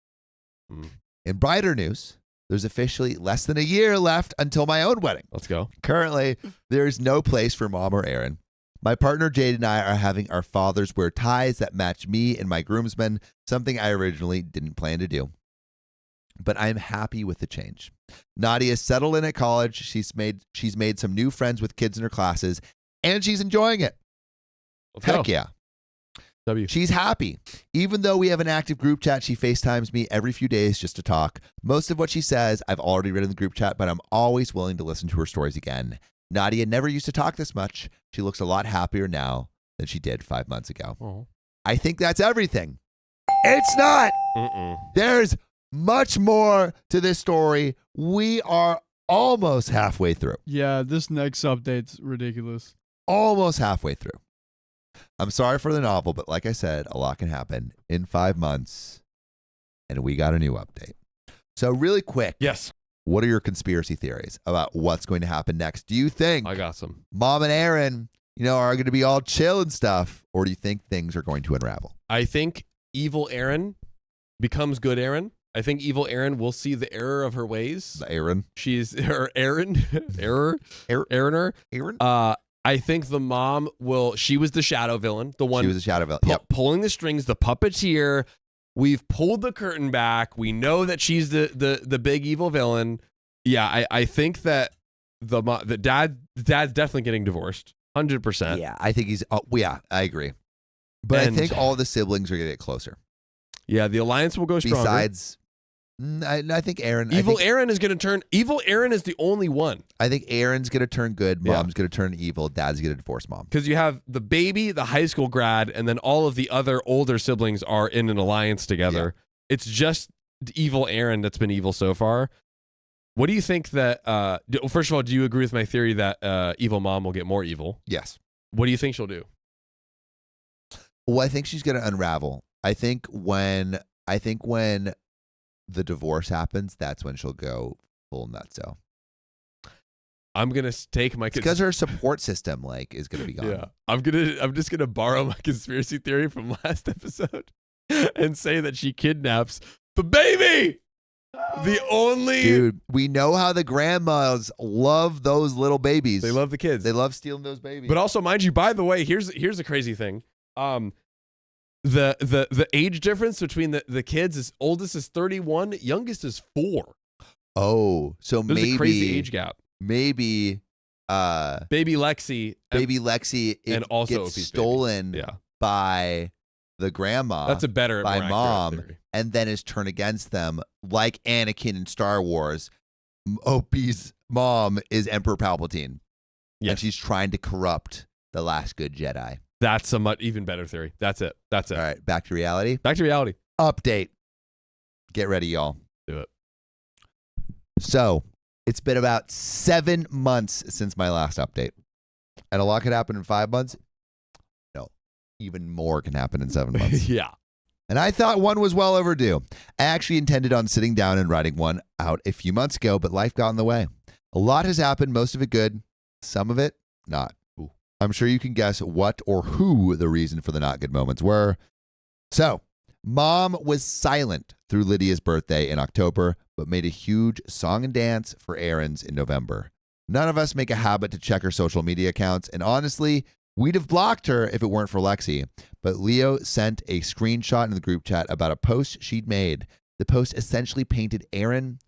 S1: In brighter news, there's officially less than a year left until my own wedding.
S2: Let's go.
S1: Currently, there is no place for Mom or Erin. My partner Jade and I are having our fathers wear ties that match me and my groomsmen, something I originally didn't plan to do. But I'm happy with the change. Nadia is settled in at college. She's made some new friends with kids in her classes, and she's enjoying it.
S2: Let's
S1: Heck
S2: go.
S1: yeah.
S2: W.
S1: She's happy. Even though we have an active group chat, she FaceTimes me every few days just to talk. Most of what she says, I've already read in the group chat, but I'm always willing to listen to her stories again. Nadia never used to talk this much. She looks a lot happier now than she did 5 months ago.
S2: Oh.
S1: I think that's everything. It's not. There's much more to this story. We are almost halfway through.
S3: Yeah, this next update's ridiculous.
S1: Almost halfway through. I'm sorry for the novel, but like I said, a lot can happen in 5 months, and we got a new update. So really quick,
S2: Yes.
S1: what are your conspiracy theories about what's going to happen next? Do you think
S2: I got some.
S1: Mom and Erin, are going to be all chill and stuff, or do you think things are going to unravel?
S2: I think evil Erin becomes good Erin. I think evil Erin will see the error of her ways.
S1: The Erin?
S2: She's her Erin. Eriner.
S1: Erin?
S2: I think the mom she was the shadow villain, the one
S1: She was a shadow villain. Yep.
S2: pulling the strings, the puppeteer. We've pulled the curtain back. We know that she's the big evil villain. Yeah, I think that the dad's definitely getting divorced. 100%.
S1: Yeah, I think he's. Oh, yeah, I agree. But
S2: And-
S1: I think all the siblings are going to get closer.
S2: Yeah, the alliance will go stronger.
S1: Besides, I think Erin.
S2: Erin is going to turn. Evil Erin is the only one.
S1: I think Erin's going to turn good.
S2: Yeah.
S1: Mom's going to turn evil. Dad's going to divorce Mom.
S2: Because you have the baby, the high school grad, and then all of the other older siblings are in an alliance together. It's just evil Erin that's been evil so far. What do you think that, first of all, do you agree with my theory that evil mom will get more evil?
S1: Yes.
S2: What do you think she'll do?
S1: Well, I think she's gonna unravel. I think when the divorce happens, that's when she'll go full nutso.
S2: I'm gonna take my
S1: because her support system is gonna be gone.
S2: Yeah, I'm just gonna borrow my conspiracy theory from last episode and say that she kidnaps the baby. The only
S1: Dude, we know how the grandmas love those little babies.
S2: They love the kids.
S1: They love stealing those babies.
S2: But also, mind you, by the way, here's a crazy thing. The age difference between the kids is oldest is 31, youngest is 4.
S1: Oh, so
S2: There's
S1: maybe
S2: a crazy age gap.
S1: Maybe
S2: baby Lexi
S1: and
S2: also
S1: gets
S2: OP's
S1: stolen
S2: baby. Yeah.
S1: by the grandma.
S2: That's a better
S1: by
S2: more
S1: mom,
S2: theory.
S1: and then is turned against them like Anakin in Star Wars. OP's mom is Emperor Palpatine,
S2: yes.
S1: and she's trying to corrupt the last good Jedi.
S2: That's a much even better theory. That's it.
S1: All right, back to reality.
S2: Back to reality.
S1: Update. Get ready, y'all.
S2: Do it.
S1: So it's been about 7 months since my last update, and a lot could happen in 5 months. No, even more can happen in 7 months.
S2: Yeah.
S1: And I thought one was well overdue. I actually intended on sitting down and writing one out a few months ago, but life got in the way. A lot has happened, most of it good, some of it not.
S2: Ooh.
S1: I'm sure you can guess what or who the reason for the not good moments were. So, Mom was silent through Lydia's birthday in October, but made a huge song and dance for Erin's in November. None of us make a habit to check her social media accounts, and honestly, we'd have blocked her if it weren't for Lexi. But Leo sent a screenshot in the group chat about a post she'd made. The post essentially painted Erin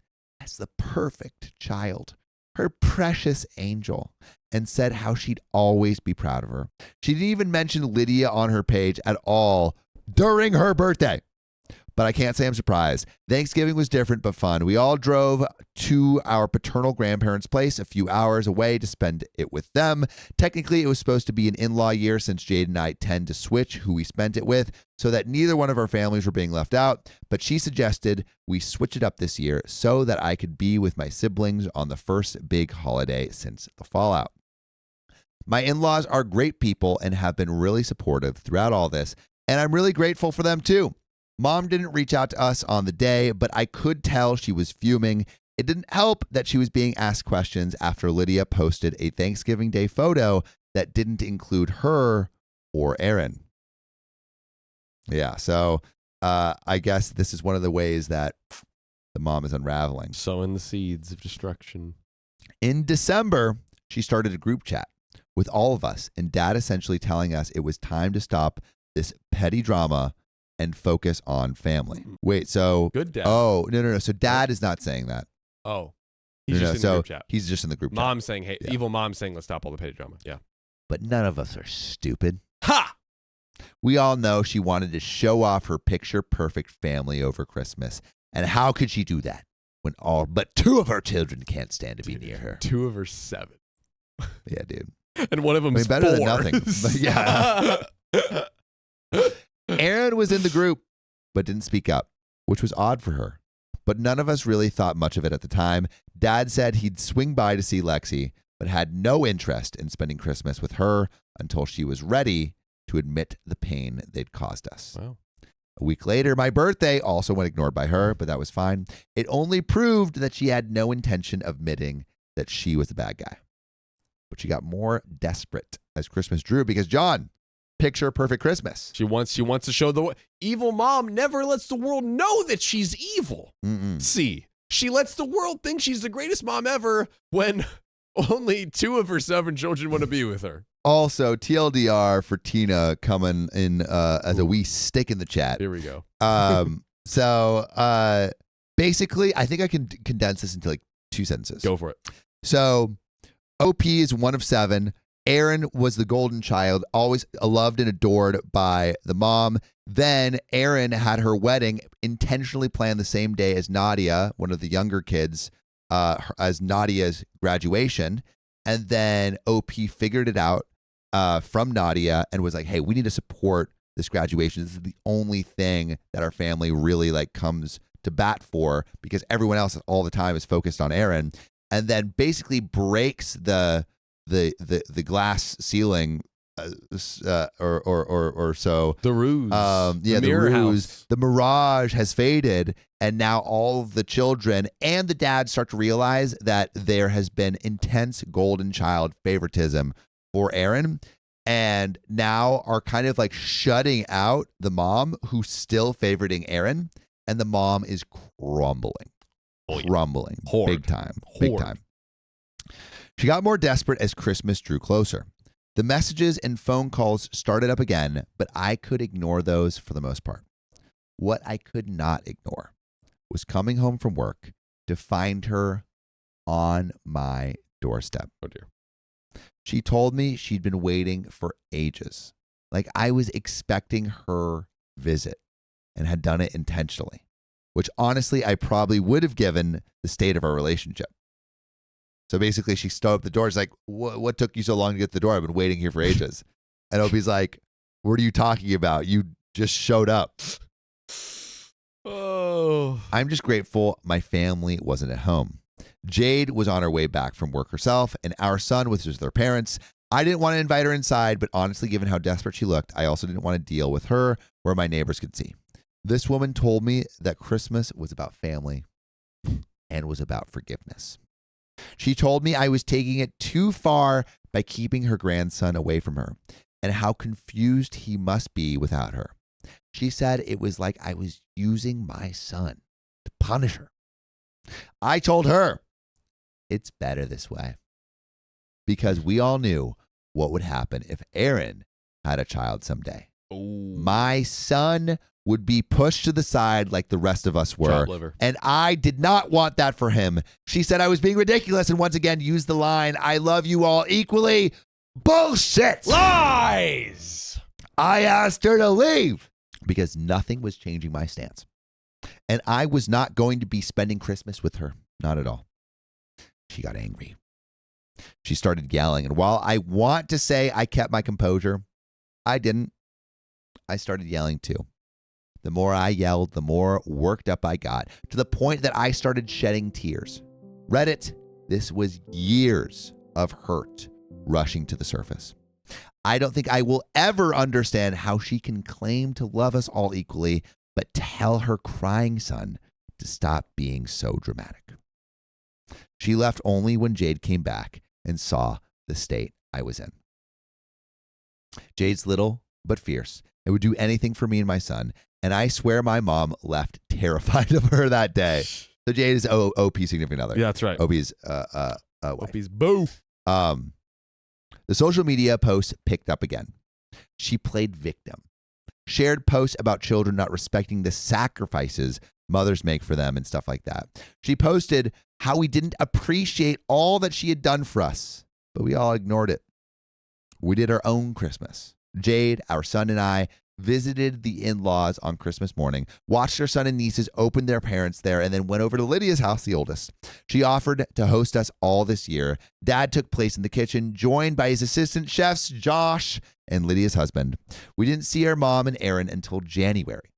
S1: as the perfect child, her precious angel, and said how she'd always be proud of her. She didn't even mention Lydia on her page at all during her birthday. But I can't say I'm surprised. Thanksgiving was different but fun. We all drove to our paternal grandparents' place a few hours away to spend it with them. Technically, it was supposed to be an in-law year since Jade and I tend to switch who we spent it with so that neither one of our families were being left out. But she suggested we switch it up this year so that I could be with my siblings on the first big holiday since the fallout. My in-laws are great people and have been really supportive throughout all this, and I'm really grateful for them too. Mom didn't reach out to us on the day, but I could tell she was fuming. It didn't help that she was being asked questions after Lydia posted a Thanksgiving Day photo that didn't include her or Erin. Yeah, so I guess this is one of the ways that the mom is unraveling.
S2: Sowing the seeds of destruction.
S1: In December, she started a group chat with all of us, and Dad essentially telling us it was time to stop this petty drama and focus on family. Wait, so
S2: Good dad.
S1: Oh, no. So Dad is not saying that.
S2: Oh. He's
S1: No,
S2: just in
S1: so
S2: the group chat.
S1: He's just in the group chat.
S2: Mom saying, hey,
S1: Yeah.
S2: evil mom saying, let's stop all the petty drama. Yeah.
S1: But none of us are stupid.
S2: Ha!
S1: We all know she wanted to show off her picture-perfect family over Christmas. And how could she do that when all but 2 of her children can't stand to be near her?
S2: 2 of her 7.
S1: Yeah, dude.
S2: And one of them's
S1: better
S2: 4.
S1: than nothing. But yeah. Erin was in the group, but didn't speak up, which was odd for her. But none of us really thought much of it at the time. Dad said he'd swing by to see Lexi, but had no interest in spending Christmas with her until she was ready to admit the pain they'd caused us.
S2: Wow.
S1: A week later, my birthday also went ignored by her, but that was fine. It only proved that she had no intention of admitting that she was the bad guy. But she got more desperate as Christmas drew because, John, picture perfect Christmas.
S2: She wants to show the evil mom never lets the world know that she's evil. See, she lets the world think she's the greatest mom ever when only 2 of her 7 children want to be with her.
S1: Also, TLDR for Tina coming in as a wee stick in the chat.
S2: Here we go.
S1: So basically, I think I can condense this into 2 sentences.
S2: Go for it.
S1: So OP is 1 of 7. Erin was the golden child, always loved and adored by the mom. Then Erin had her wedding intentionally planned the same day as Nadia, one of the younger kids, as Nadia's graduation. And then OP figured it out from Nadia and was like, hey, we need to support this graduation. This is the only thing that our family really comes to bat for because everyone else all the time is focused on Erin. And then basically breaks the glass ceiling or so.
S2: The ruse.
S1: The
S2: mirror
S1: ruse.
S2: house.
S1: The mirage has faded, and now all of the children and the dad start to realize that there has been intense golden child favoritism for Erin, and now are kind of like shutting out the mom who's still favoriting Erin, and the mom is crumbling. Crumbling.
S2: Horde.
S1: Big time. Big time. She got more desperate as Christmas drew closer. The messages and phone calls started up again, but I could ignore those for the most part. What I could not ignore was coming home from work to find her on my doorstep.
S2: Oh, dear.
S1: She told me she'd been waiting for ages. Like I was expecting her visit and had done it intentionally, which honestly I probably would have given the state of our relationship. So basically she stood up the door. She's like, what took you so long to get to the door? I've been waiting here for ages. And Opie's like, what are you talking about? You just showed up.
S2: Oh.
S1: I'm just grateful my family wasn't at home. Jade was on her way back from work herself, and our son was with their parents. I didn't want to invite her inside, but honestly, given how desperate she looked, I also didn't want to deal with her where my neighbors could see. This woman told me that Christmas was about family and was about forgiveness. She told me I was taking it too far by keeping her grandson away from her and how confused he must be without her. She said it was like I was using my son to punish her. I told her it's better this way because we all knew what would happen if Erin had a child someday.
S2: Ooh.
S1: My son would be pushed to the side like the rest of us were.
S2: Chop liver.
S1: And I did not want that for him. She said I was being ridiculous and once again used the line, I love you all equally. Bullshit.
S2: Lies.
S1: I asked her to leave because nothing was changing my stance. And I was not going to be spending Christmas with her. Not at all. She got angry. She started yelling. And while I want to say I kept my composure, I didn't. I started yelling too. The more I yelled, the more worked up I got, to the point that I started shedding tears. Reddit, this was years of hurt rushing to the surface. I don't think I will ever understand how she can claim to love us all equally, but tell her crying son to stop being so dramatic. She left only when Jade came back and saw the state I was in. Jade's little but fierce and would do anything for me and my son, and I swear my mom left terrified of her that day. So Jade is OP's significant other.
S2: Yeah, that's right.
S1: OP's wife.
S2: OP's boo.
S1: The social media posts picked up again. She played victim. Shared posts about children not respecting the sacrifices mothers make for them and stuff like that. She posted how we didn't appreciate all that she had done for us, but we all ignored it. We did our own Christmas. Jade, our son, and I visited the in-laws on Christmas morning, watched her son and nieces open their parents there, and then went over to Lydia's house, the oldest. She offered to host us all this year. Dad took place in the kitchen, joined by his assistant chefs, Josh, and Lydia's husband. We didn't see our mom and Erin until January.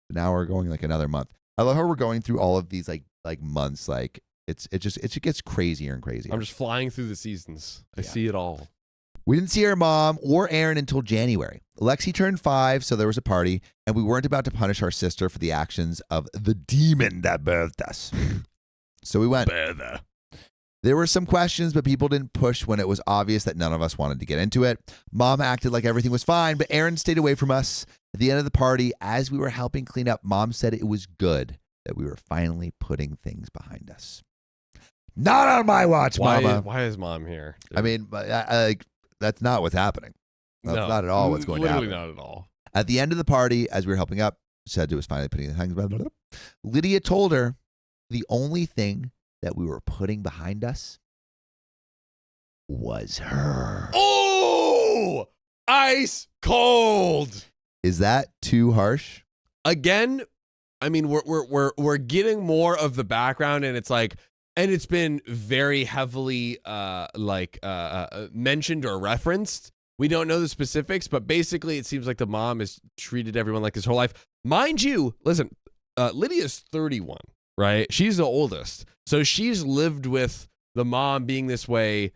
S1: Now we're going like another month. I love how we're going through all of these like months. Like it gets crazier and crazier.
S2: I'm just flying through the seasons. I see it all.
S1: We didn't see our mom or Erin until January. Lexi turned 5, so there was a party, and we weren't about to punish our sister for the actions of the demon that birthed us. So we went. There were some questions, but people didn't push when it was obvious that none of us wanted to get into it. Mom acted like everything was fine, but Erin stayed away from us. At the end of the party, as we were helping clean up, Mom said it was good that we were finally putting things behind us. Not on my watch, Mama.
S2: Why is Mom here?
S1: I mean, that's not what's happening. That's not at all what's going to happen.
S2: Literally not at all.
S1: At the end of the party, as we were helping up, said it was finally putting the things behind us. Lydia told her the only thing that we were putting behind us was her.
S2: Oh, ice cold.
S1: Is that too harsh?
S2: Again, I mean, we're getting more of the background, and it's like, and it's been very heavily mentioned or referenced. We don't know the specifics, but basically it seems like the mom has treated everyone like this whole life. Mind you, listen, Lydia's 31, right? She's the oldest. So she's lived with the mom being this way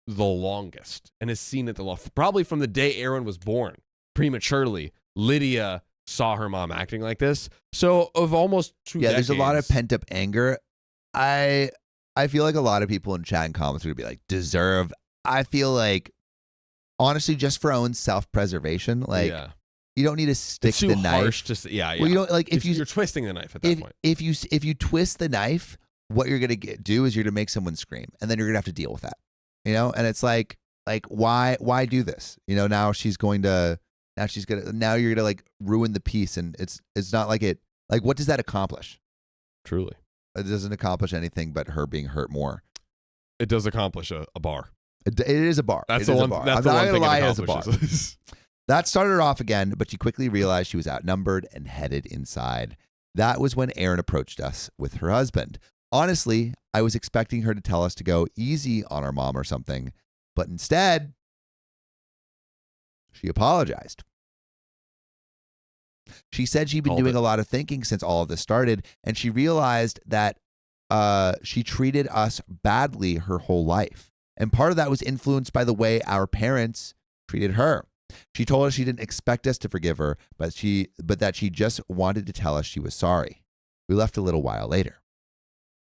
S2: the longest and has seen it the longest. Probably from the day Erin was born, prematurely, Lydia saw her mom acting like this. So of almost 2 decades.
S1: There's a lot of pent up anger. I feel like a lot of people in chat and comments would be like, deserve. I feel like, honestly, just for our own self-preservation, like, you don't need to stick
S2: it's too
S1: the knife.
S2: Harsh to, yeah.
S1: Well, you don't like if
S2: you're twisting the knife at that point.
S1: If you twist the knife, what you're gonna do is you're gonna make someone scream, and then you're gonna have to deal with that. You know, and it's like why do this? You know, now you're gonna like ruin the peace, and it's not like it. Like, what does that accomplish?
S2: Truly,
S1: it doesn't accomplish anything but her being hurt more.
S2: It does accomplish a bar.
S1: It is a bar.
S2: That's the one. That's the one thing it accomplishes.
S1: That started her off again, but she quickly realized she was outnumbered and headed inside. That was when Erin approached us with her husband. Honestly, I was expecting her to tell us to go easy on our mom or something, but instead, she apologized. She said she'd been doing a lot of thinking since all of this started, and she realized that she treated us badly her whole life. And part of that was influenced by the way our parents treated her. She told us she didn't expect us to forgive her, but that she just wanted to tell us she was sorry. We left a little while later.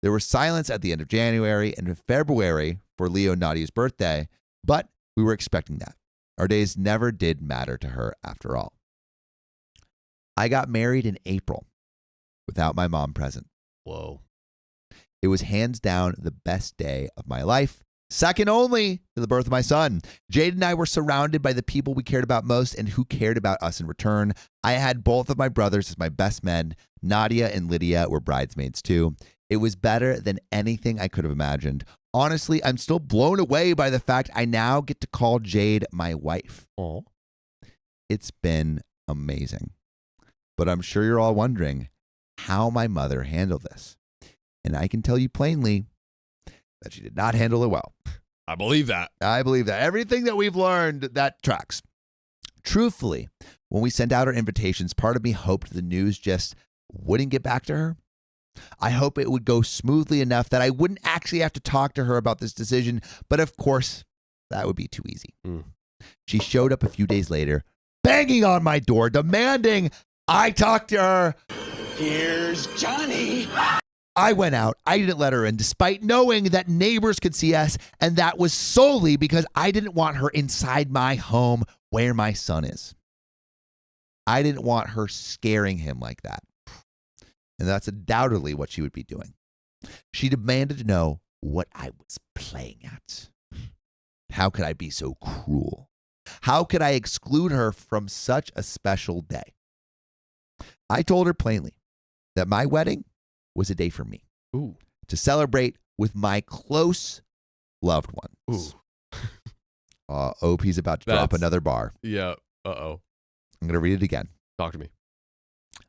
S1: There was silence at the end of January and February for Leo and Nadia's birthday, but we were expecting that. Our days never did matter to her after all. I got married in April without my mom present.
S2: Whoa.
S1: It was hands down the best day of my life. Second only to the birth of my son. Jade and I were surrounded by the people we cared about most and who cared about us in return. I had both of my brothers as my best men. Nadia and Lydia were bridesmaids too. It was better than anything I could have imagined. Honestly, I'm still blown away by the fact I now get to call Jade my wife.
S2: Aww.
S1: It's been amazing. But I'm sure you're all wondering how my mother handled this. And I can tell you plainly that she did not handle it well.
S2: I believe that.
S1: Everything that we've learned, that tracks. Truthfully, when we sent out our invitations, part of me hoped the news just wouldn't get back to her. I hope it would go smoothly enough that I wouldn't actually have to talk to her about this decision. But of course, that would be too easy. She showed up a few days later, banging on my door, demanding I talk to her.
S4: Here's Johnny.
S1: I went out. I didn't let her in, despite knowing that neighbors could see us, and that was solely because I didn't want her inside my home where my son is. I didn't want her scaring him like that. And that's undoubtedly what she would be doing. She demanded to know what I was playing at. How could I be so cruel? How could I exclude her from such a special day? I told her plainly that my wedding was a day for me.
S2: Ooh.
S1: To celebrate with my close loved ones. OP's about to drop another bar.
S2: Yeah. Uh-oh.
S1: I'm going to read it again.
S2: Talk to me.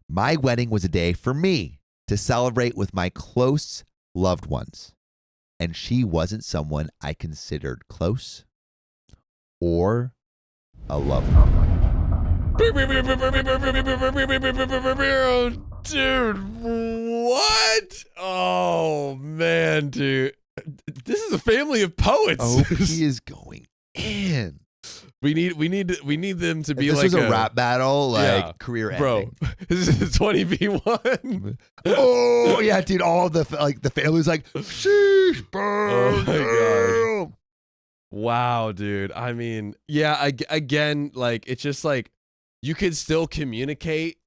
S1: My wedding was a day for me to celebrate with my close loved ones. And she wasn't someone I considered close or a loved one.
S2: Dude, what? Oh, man, dude. This is a family of poets.
S1: OP is going in.
S2: We need them to be
S1: this
S2: like
S1: was a rap battle, like career ending.
S2: Bro, this is 20v1.
S1: Oh yeah, dude! All the family's like, sheesh, bro.
S2: Oh my god! Wow, dude. I mean, yeah. Again, like it's just like you could still communicate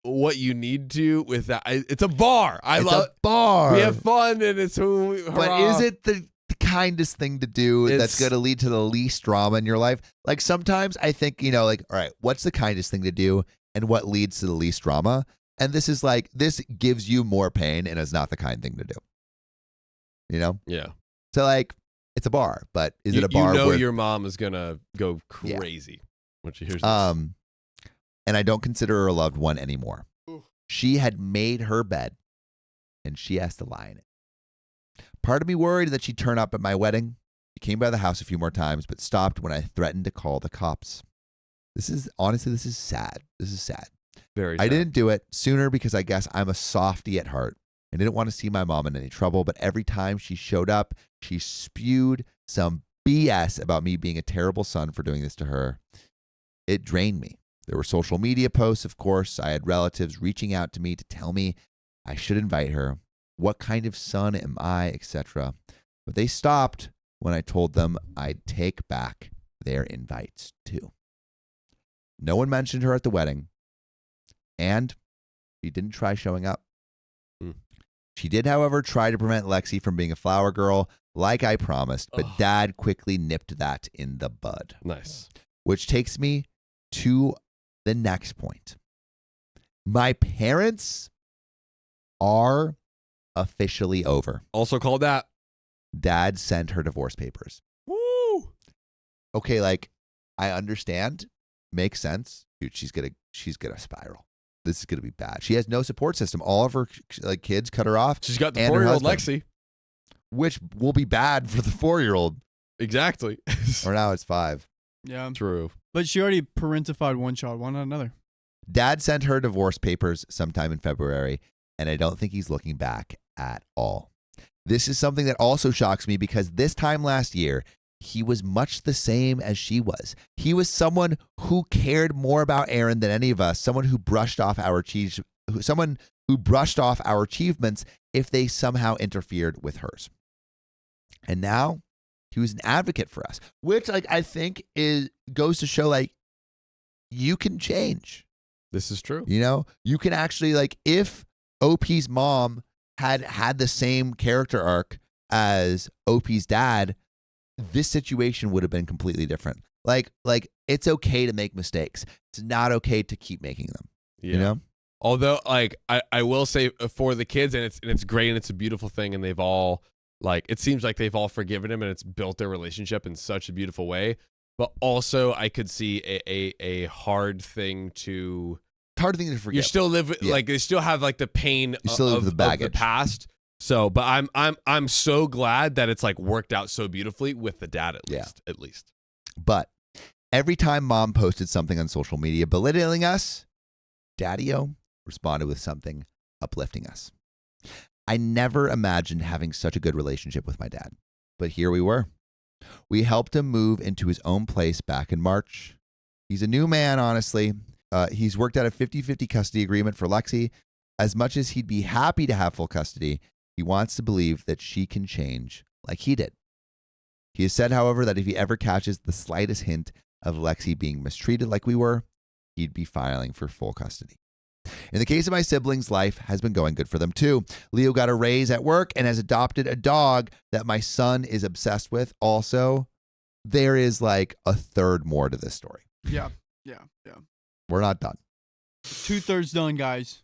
S2: what you need to with that. It's a bar. It's a
S1: bar.
S2: We have fun, and it's who.
S1: But is it the kindest thing to do that's going to lead to the least drama in your life? Like sometimes I think, all right, what's the kindest thing to do and what leads to the least drama? And this is like, this gives you more pain and is not the kind thing to do.
S2: Yeah.
S1: So like, it's a bar, but is it a bar?
S2: Your mom is going to go crazy when she hears this.
S1: And I don't consider her a loved one anymore. Oof. She had made her bed and she has to lie in it. Part of me worried that she'd turn up at my wedding. She came by the house a few more times, but stopped when I threatened to call the cops. This is sad. This is sad.
S2: Very sad.
S1: I didn't do it sooner because I guess I'm a softie at heart. I didn't want to see my mom in any trouble, but every time she showed up, she spewed some BS about me being a terrible son for doing this to her. It drained me. There were social media posts, of course. I had relatives reaching out to me to tell me I should invite her. What kind of son am I, etc. But they stopped when I told them I'd take back their invites too. No one mentioned her at the wedding, and she didn't try showing up. She did, however, try to prevent Lexi from being a flower girl like I promised, but Dad quickly nipped that in the bud.
S2: Nice.
S1: Which takes me to the next point. My parents are officially over.
S2: Also called that.
S1: Dad sent her divorce papers.
S2: Woo!
S1: Okay, like, I understand. Makes sense. Dude, she's gonna spiral. This is gonna be bad. She has no support system. All of her kids cut her off.
S2: She's got the
S1: and her
S2: 4-year-old
S1: husband,
S2: Lexi.
S1: which will be bad for the 4-year-old.
S2: Exactly.
S1: Or now it's 5.
S3: Yeah.
S2: True.
S3: But she already parentified one child, why not another?
S1: Dad sent her divorce papers sometime in February, and I don't think he's looking back at all. This is something that also shocks me because this time last year, he was much the same as she was. He was someone who cared more about Erin than any of us, someone who brushed off our achievements if they somehow interfered with hers. And now he was an advocate for us, which I think goes to show you can change.
S2: This is true.
S1: You know, you can actually if OP's mom had the same character arc as OP's dad, this situation would have been completely different. Like it's okay to make mistakes. It's not okay to keep making them.
S2: Yeah.
S1: You know?
S2: Although I will say for the kids, and it's great and it's a beautiful thing, and they've all it seems like they've all forgiven him and it's built their relationship in such a beautiful way. But also I could see a hard thing to forget. You still live they still have the pain of the past. So, but I'm so glad that it's worked out so beautifully with the dad at least.
S1: But every time Mom posted something on social media belittling us, Daddy-O responded with something uplifting us. I never imagined having such a good relationship with my dad, but here we were. We helped him move into his own place back in March. He's a new man, honestly. He's worked out a 50-50 custody agreement for Lexi. As much as he'd be happy to have full custody, he wants to believe that she can change like he did. He has said, however, that if he ever catches the slightest hint of Lexi being mistreated like we were, he'd be filing for full custody. In the case of my siblings, life has been going good for them too. Leo got a raise at work and has adopted a dog that my son is obsessed with. Also, there is a third more to this story.
S3: Yeah.
S1: We're not done.
S3: 2/3 done, guys.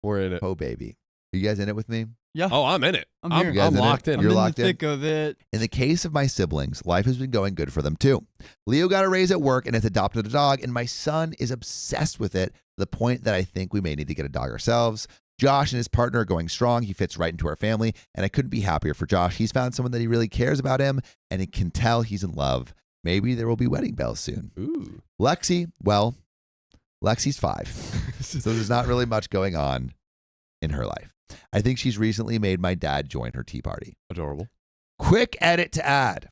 S2: We're in it.
S1: Oh, baby. Are you guys in it with me?
S3: Yeah.
S2: Oh, I'm in it.
S3: I'm here.
S2: I'm locked in.
S3: I'm
S1: You're
S3: in
S1: locked
S3: the thick of it.
S1: In the case of my siblings, life has been going good for them too. Leo got a raise at work and has adopted a dog, and my son is obsessed with it to the point that I think we may need to get a dog ourselves. Josh and his partner are going strong. He fits right into our family, and I couldn't be happier for Josh. He's found someone that he really cares about him, and he can tell he's in love. Maybe there will be wedding bells soon.
S2: Ooh.
S1: Lexi's 5, so there's not really much going on in her life. I think she's recently made my dad join her tea party.
S2: Adorable.
S1: Quick edit to add.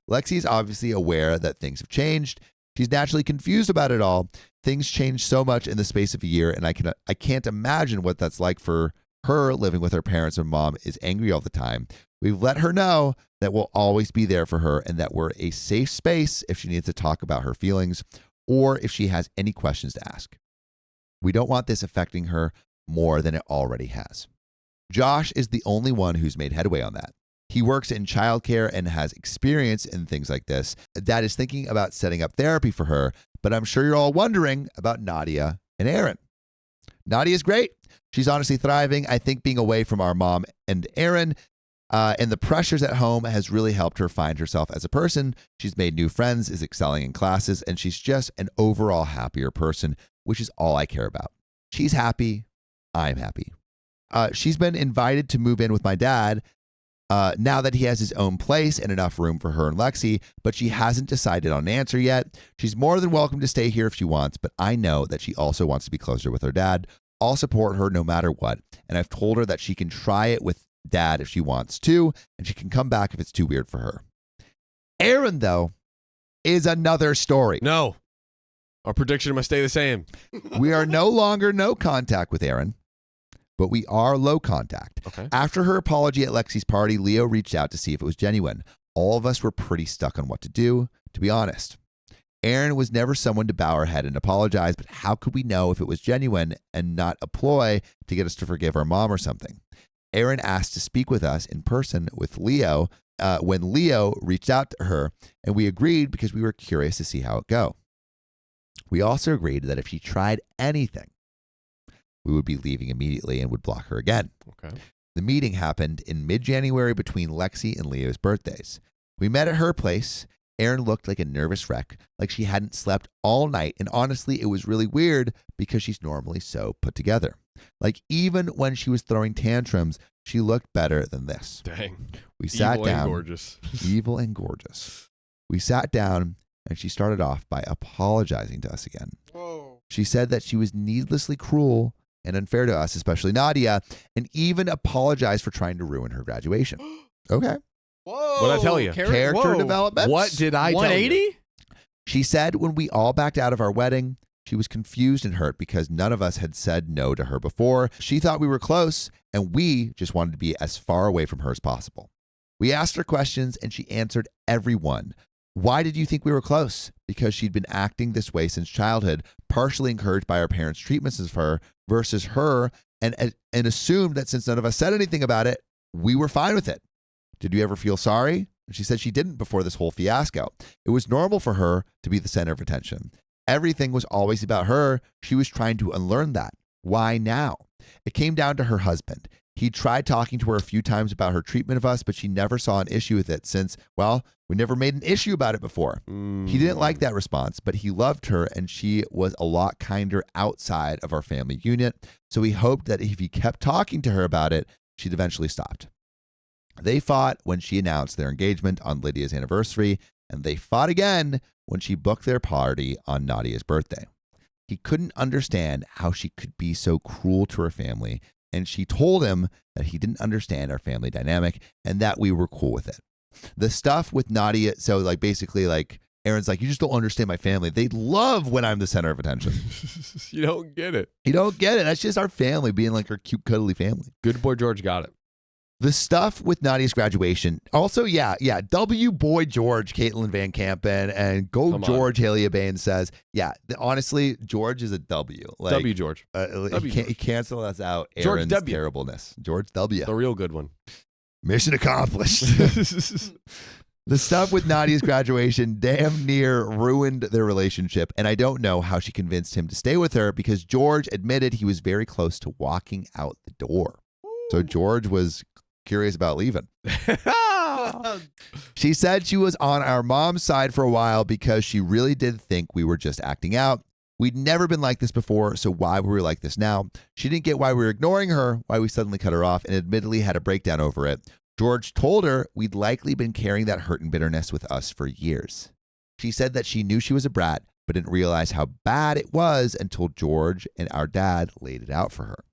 S1: Lexi is obviously aware that things have changed. She's naturally confused about it all. Things change so much in the space of a year, and I can't imagine what that's like for her living with her parents when Mom is angry all the time. We've let her know that we'll always be there for her and that we're a safe space if she needs to talk about her feelings or if she has any questions to ask. We don't want this affecting her more than it already has. Josh is the only one who's made headway on that. He works in childcare and has experience in things like this. Dad is thinking about setting up therapy for her, but I'm sure you're all wondering about Nadia and Erin. Nadia's great. She's honestly thriving. I think being away from our mom and Erin and the pressures at home has really helped her find herself as a person. She's made new friends, is excelling in classes, and she's just an overall happier person, which is all I care about. She's happy. I'm happy. She's been invited to move in with my dad now that he has his own place and enough room for her and Lexi, but she hasn't decided on an answer yet. She's more than welcome to stay here if she wants, but I know that she also wants to be closer with her dad. I'll support her no matter what, and I've told her that she can try it with Dad if she wants to, and she can come back if it's too weird for her. Erin, though, is another story.
S2: No. Our prediction must stay the same.
S1: We are no longer no contact with Erin, but we are low contact.
S2: Okay.
S1: After her apology at Lexi's party, Leo reached out to see if it was genuine. All of us were pretty stuck on what to do, to be honest. Erin was never someone to bow her head and apologize, but how could we know if it was genuine and not a ploy to get us to forgive our mom or something? Erin asked to speak with us in person with Leo when Leo reached out to her, and we agreed because we were curious to see how it go. We also agreed that if she tried anything, we would be leaving immediately and would block her again.
S2: Okay.
S1: The meeting happened in mid-January between Lexi and Leo's birthdays. We met at her place. Erin looked like a nervous wreck, like she hadn't slept all night, and honestly, it was really weird because she's normally so put together. Like, even when she was throwing tantrums, she looked better than this.
S2: Dang.
S1: We sat
S2: Evil
S1: down.
S2: and gorgeous.
S1: Evil and gorgeous. We sat down, and she started off by apologizing to us again.
S3: Whoa.
S1: She said that she was needlessly cruel and unfair to us, especially Nadia, and even apologized for trying to ruin her graduation. Okay.
S3: Whoa.
S2: What'd I tell you?
S1: Character development.
S2: What did I tell you?
S3: 180?
S1: She said when we all backed out of our wedding, she was confused and hurt because none of us had said no to her before. She thought we were close, and we just wanted to be as far away from her as possible. We asked her questions, and she answered every one. Why did you think we were close? Because she'd been acting this way since childhood, partially encouraged by our parents' treatments of her versus her, and assumed that since none of us said anything about it, we were fine with it. Did you ever feel sorry? And she said she didn't before this whole fiasco. It was normal for her to be the center of attention. Everything was always about her. She was trying to unlearn that. Why now? It came down to her husband. He tried talking to her a few times about her treatment of us, but she never saw an issue with it since, well, we never made an issue about it before. He didn't like that response, but he loved her, and she was a lot kinder outside of our family unit. So he hoped that if he kept talking to her about it, she'd eventually stop. They fought when she announced their engagement on Lydia's anniversary, and they fought again when she booked their party on Nadia's birthday. He couldn't understand how she could be so cruel to her family, and she told him that he didn't understand our family dynamic and that we were cool with it. The stuff with Nadia, so like basically like Erin's like, you just don't understand my family. They love when I'm the center of attention.
S2: You don't get it.
S1: You don't get it. That's just our family being like our cute, cuddly family.
S2: Good boy George got it.
S1: The stuff with Nadia's graduation. Also, yeah. W Boy George, Caitlin Van Campen, and Go
S2: Come on.
S1: George, Halia Bain says, yeah, honestly, George is a W. Like,
S2: W George.
S1: He canceled us out.
S2: George
S1: Erin's
S2: W.
S1: terribleness. George W.
S2: The real good one.
S1: Mission accomplished. The stuff with Nadia's graduation damn near ruined their relationship, and I don't know how she convinced him to stay with her because George admitted he was very close to walking out the door. So George was curious about leaving. She said she was on our mom's side for a while because she really did think we were just acting out. We'd never been like this before, so why were we like this now? She didn't get why we were ignoring her, why we suddenly cut her off, and admittedly had a breakdown over it. George told her we'd likely been carrying that hurt and bitterness with us for years. She said that she knew she was a brat, but didn't realize how bad it was until George and our dad laid it out for her.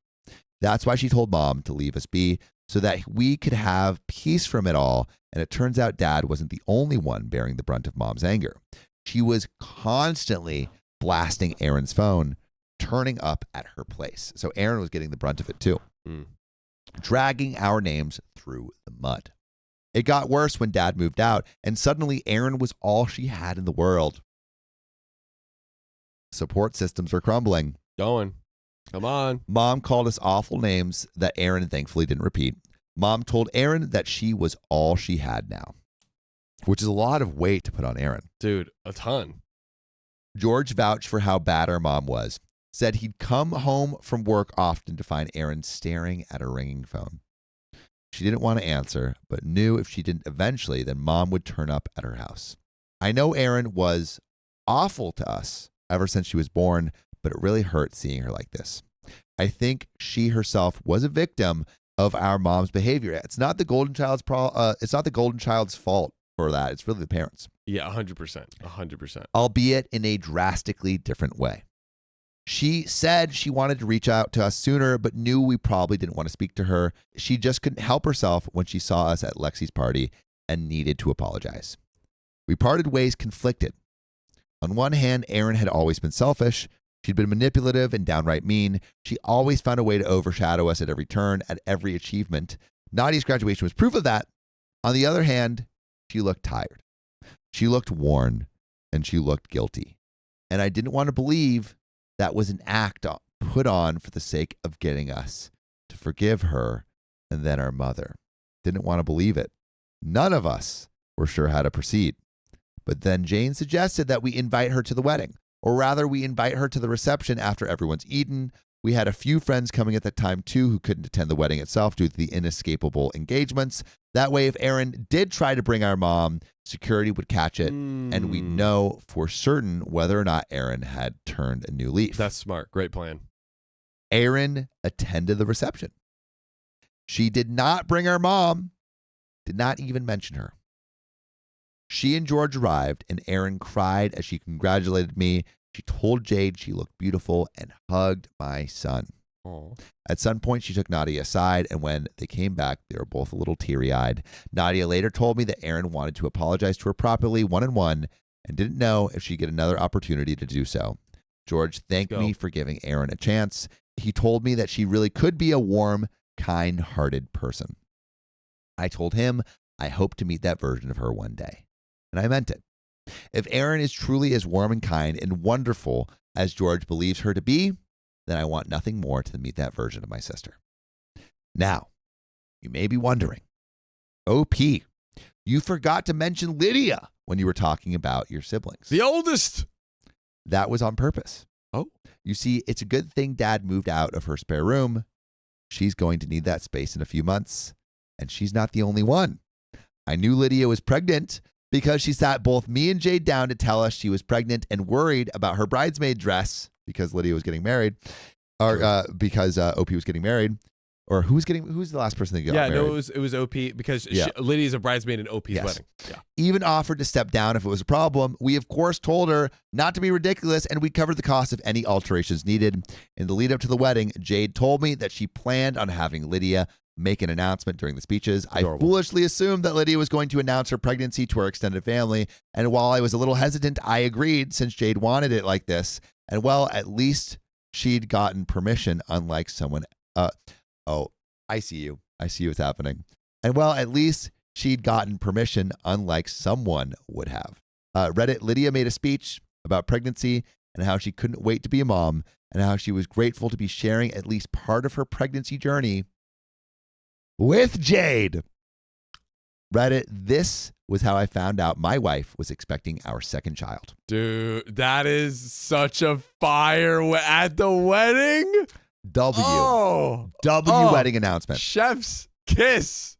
S1: That's why she told mom to leave us be, so that we could have peace from it all, and it turns out dad wasn't the only one bearing the brunt of mom's anger. She was constantly blasting Erin's phone, turning up at her place. So Erin was getting the brunt of it too. Dragging our names through the mud. It got worse when dad moved out, and suddenly Erin was all she had in the world. Support systems were crumbling.
S2: Going. Come on.
S1: Mom called us awful names that Erin thankfully didn't repeat. Mom told Erin that she was all she had now, which is a lot of weight to put on Erin.
S2: Dude, a ton.
S1: George vouched for how bad our mom was. Said he'd come home from work often to find Erin staring at a ringing phone. She didn't want to answer, but knew if she didn't eventually, then mom would turn up at her house. I know Erin was awful to us ever since she was born, but it really hurt seeing her like this. I think she herself was a victim of our mom's behavior. It's not the golden child's it's not the golden child's fault for that. It's really the parents.
S2: Yeah, 100%. 100%.
S1: Albeit in a drastically different way. She said she wanted to reach out to us sooner, but knew we probably didn't want to speak to her. She just couldn't help herself when she saw us at Lexi's party and needed to apologize. We parted ways conflicted. On one hand, Erin had always been selfish. She'd been manipulative and downright mean. She always found a way to overshadow us at every turn, at every achievement. Nadia's graduation was proof of that. On the other hand, she looked tired. She looked worn, and she looked guilty. And I didn't want to believe that was an act put on for the sake of getting us to forgive her and then our mother. Didn't want to believe it. None of us were sure how to proceed. But then Jane suggested that we invite her to the wedding, or rather we invite her to the reception after everyone's eaten. We had a few friends coming at that time too who couldn't attend the wedding itself due to the inescapable engagements. That way, if Erin did try to bring our mom, security would catch it, and we'd know for certain whether or not Erin had turned a new leaf.
S2: That's smart. Great plan.
S1: Erin attended the reception. She did not bring our mom, did not even mention her. She and George arrived, and Erin cried as she congratulated me. She told Jade she looked beautiful and hugged my son.
S2: Aww.
S1: At some point, she took Nadia aside, and when they came back, they were both a little teary-eyed. Nadia later told me that Erin wanted to apologize to her properly, one-on-one, and didn't know if she'd get another opportunity to do so. George thanked me for giving Erin a chance. He told me that she really could be a warm, kind-hearted person. I told him I hope to meet that version of her one day. And I meant it. If Erin is truly as warm and kind and wonderful as George believes her to be, then I want nothing more to meet that version of my sister. Now, you may be wondering, OP, you forgot to mention Lydia when you were talking about your siblings.
S2: The oldest.
S1: That was on purpose.
S2: Oh.
S1: You see, it's a good thing Dad moved out of her spare room. She's going to need that space in a few months, and she's not the only one. I knew Lydia was pregnant because she sat both me and Jade down to tell us she was pregnant and worried about her bridesmaid dress because Lydia was getting married, or because OP was getting married, or who's the last person that got married?
S2: Yeah, no, it was OP because Lydia's a bridesmaid in OP's wedding. Yeah.
S1: Even offered to step down if it was a problem. We, of course, told her not to be ridiculous, and we covered the cost of any alterations needed. In the lead up to the wedding, Jade told me that she planned on having Lydia make an announcement during the speeches.
S2: Adorable.
S1: I foolishly assumed that Lydia was going to announce her pregnancy to her extended family, and while I was a little hesitant, I agreed since Jade wanted it like this. And well, at least she'd gotten permission, unlike someone. Oh, I see you. I see what's happening. And well, at least she'd gotten permission, unlike someone would have. Reddit, Lydia made a speech about pregnancy and how she couldn't wait to be a mom, and how she was grateful to be sharing at least part of her pregnancy journey with Jade. Reddit, this was how I found out my wife was expecting our second child.
S2: Dude, that is such a fire at the wedding.
S1: W wedding announcement.
S2: Chef's kiss.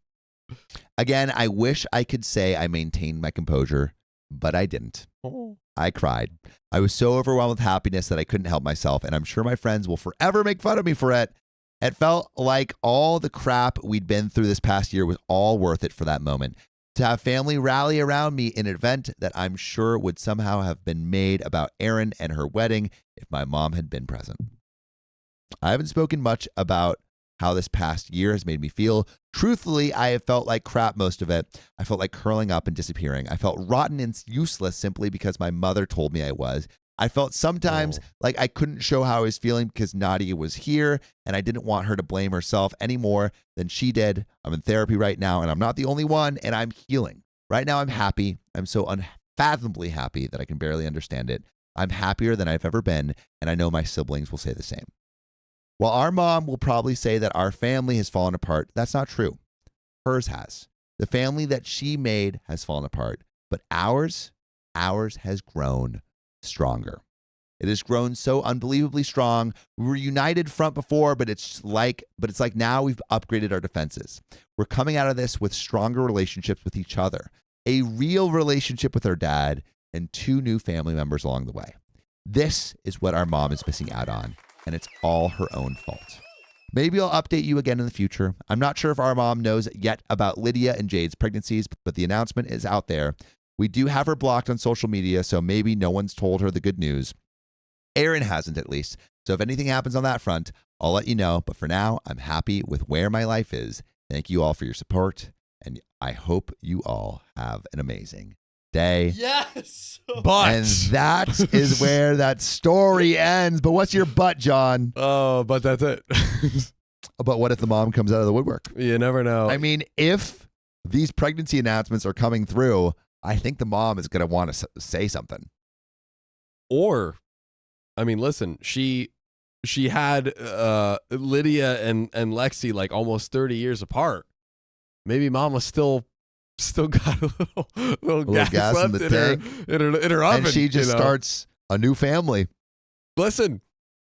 S1: Again, I wish I could say I maintained my composure, but I didn't.
S2: Oh.
S1: I cried. I was so overwhelmed with happiness that I couldn't help myself, and I'm sure my friends will forever make fun of me for it. It felt like all the crap we'd been through this past year was all worth it for that moment. To have family rally around me in an event that I'm sure would somehow have been made about Erin and her wedding if my mom had been present. I haven't spoken much about how this past year has made me feel. Truthfully, I have felt like crap most of it. I felt like curling up and disappearing. I felt rotten and useless simply because my mother told me I was. I felt sometimes like I couldn't show how I was feeling because Nadia was here and I didn't want her to blame herself any more than she did. I'm in therapy right now and I'm not the only one, and I'm healing. Right now I'm happy. I'm so unfathomably happy that I can barely understand it. I'm happier than I've ever been, and I know my siblings will say the same. While our mom will probably say that our family has fallen apart, that's not true. Hers has. The family that she made has fallen apart, but ours has grown stronger. It has grown so unbelievably strong. We were united front before, but it's like now we've upgraded our defenses. We're coming out of this with stronger relationships with each other, a real relationship with our dad, and 2 new family members along the way. This is what our mom is missing out on, and it's all her own fault. Maybe I'll update you again in the future. I'm not sure if our mom knows yet about Lydia and Jade's pregnancies, but the announcement is out there. We do have her blocked on social media, so maybe no one's told her the good news. Erin hasn't, at least. So if anything happens on that front, I'll let you know. But for now, I'm happy with where my life is. Thank you all for your support, and I hope you all have an amazing day.
S3: Yes.
S2: But
S1: And that is where that story ends. But what's your but, John?
S2: oh, but that's it.
S1: But what if the mom comes out of the woodwork?
S2: You never know.
S1: I mean, if these pregnancy announcements are coming through, I think the mom is going to want to say something.
S2: Or, I mean, listen, she had Lydia and Lexi like almost 30 years apart. Maybe mom was still got a little gas
S1: in
S2: left
S1: the
S2: in her,
S1: tank.
S2: in her oven.
S1: And she just starts a new family.
S2: Listen,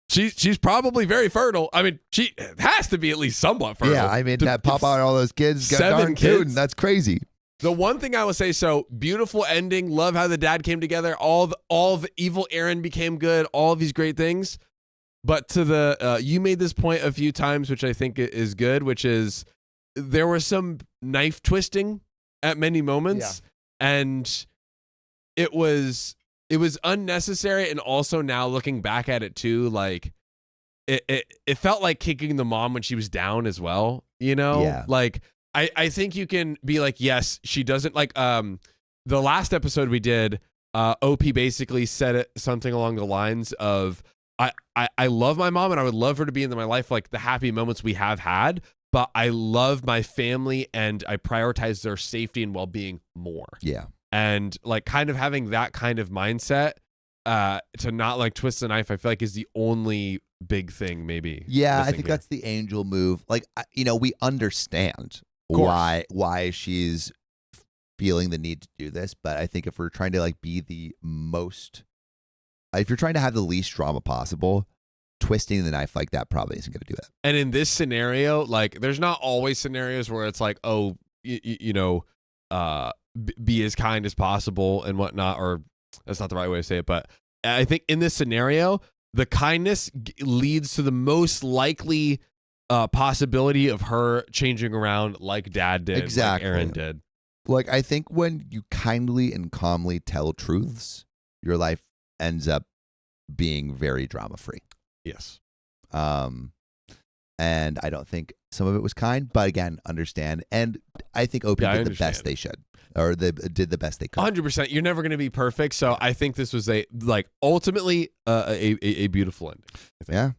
S2: she's probably very fertile. I mean, she has to be at least somewhat fertile.
S1: Yeah, I mean, that pop out all those kids. Got
S2: 7
S1: darn
S2: kids.
S1: cute. That's crazy.
S2: The one thing I will say, so beautiful ending. Love how the dad came together. All the evil Erin became good. All of these great things. But to the you made this point a few times, which I think is good, which is there was some knife twisting at many moments, and it was unnecessary. And also now looking back at it too, like it felt like kicking the mom when she was down as well. You know,
S1: Yeah.
S2: like. I think you can be like, yes, she doesn't like the last episode we did, OP basically said something along the lines of I love my mom and I would love her to be in my life, like the happy moments we have had, but I love my family and I prioritize their safety and well-being more.
S1: Yeah.
S2: And like kind of having that kind of mindset to not like twist the knife, I feel like is the only big thing maybe.
S1: Yeah, I think
S2: here.
S1: that's the angel move. Like, we understand
S2: course.
S1: why she's feeling the need to do this, but I think if we're trying to like be the most, if you're trying to have the least drama possible, twisting the knife like that probably isn't going to do it.
S2: And in this scenario, like there's not always scenarios where it's like, oh, be as kind as possible and whatnot, or that's not the right way to say it. But I think in this scenario, the kindness leads to the most likely possibility of her changing around like dad did,
S1: Exactly.
S2: like Erin did.
S1: Like, I think when you kindly and calmly tell truths, your life ends up being very drama free.
S2: Yes.
S1: And I don't think some of it was kind, but again, understand. And I think OP did the best they should, or they did the best they could.
S2: 100%. You're never going to be perfect. So I think this was ultimately a beautiful ending.
S1: Yeah.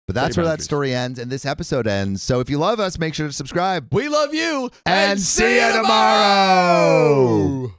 S1: But that's where that story ends and this episode ends. So if you love us, make sure to subscribe.
S2: We love you
S1: And see you tomorrow.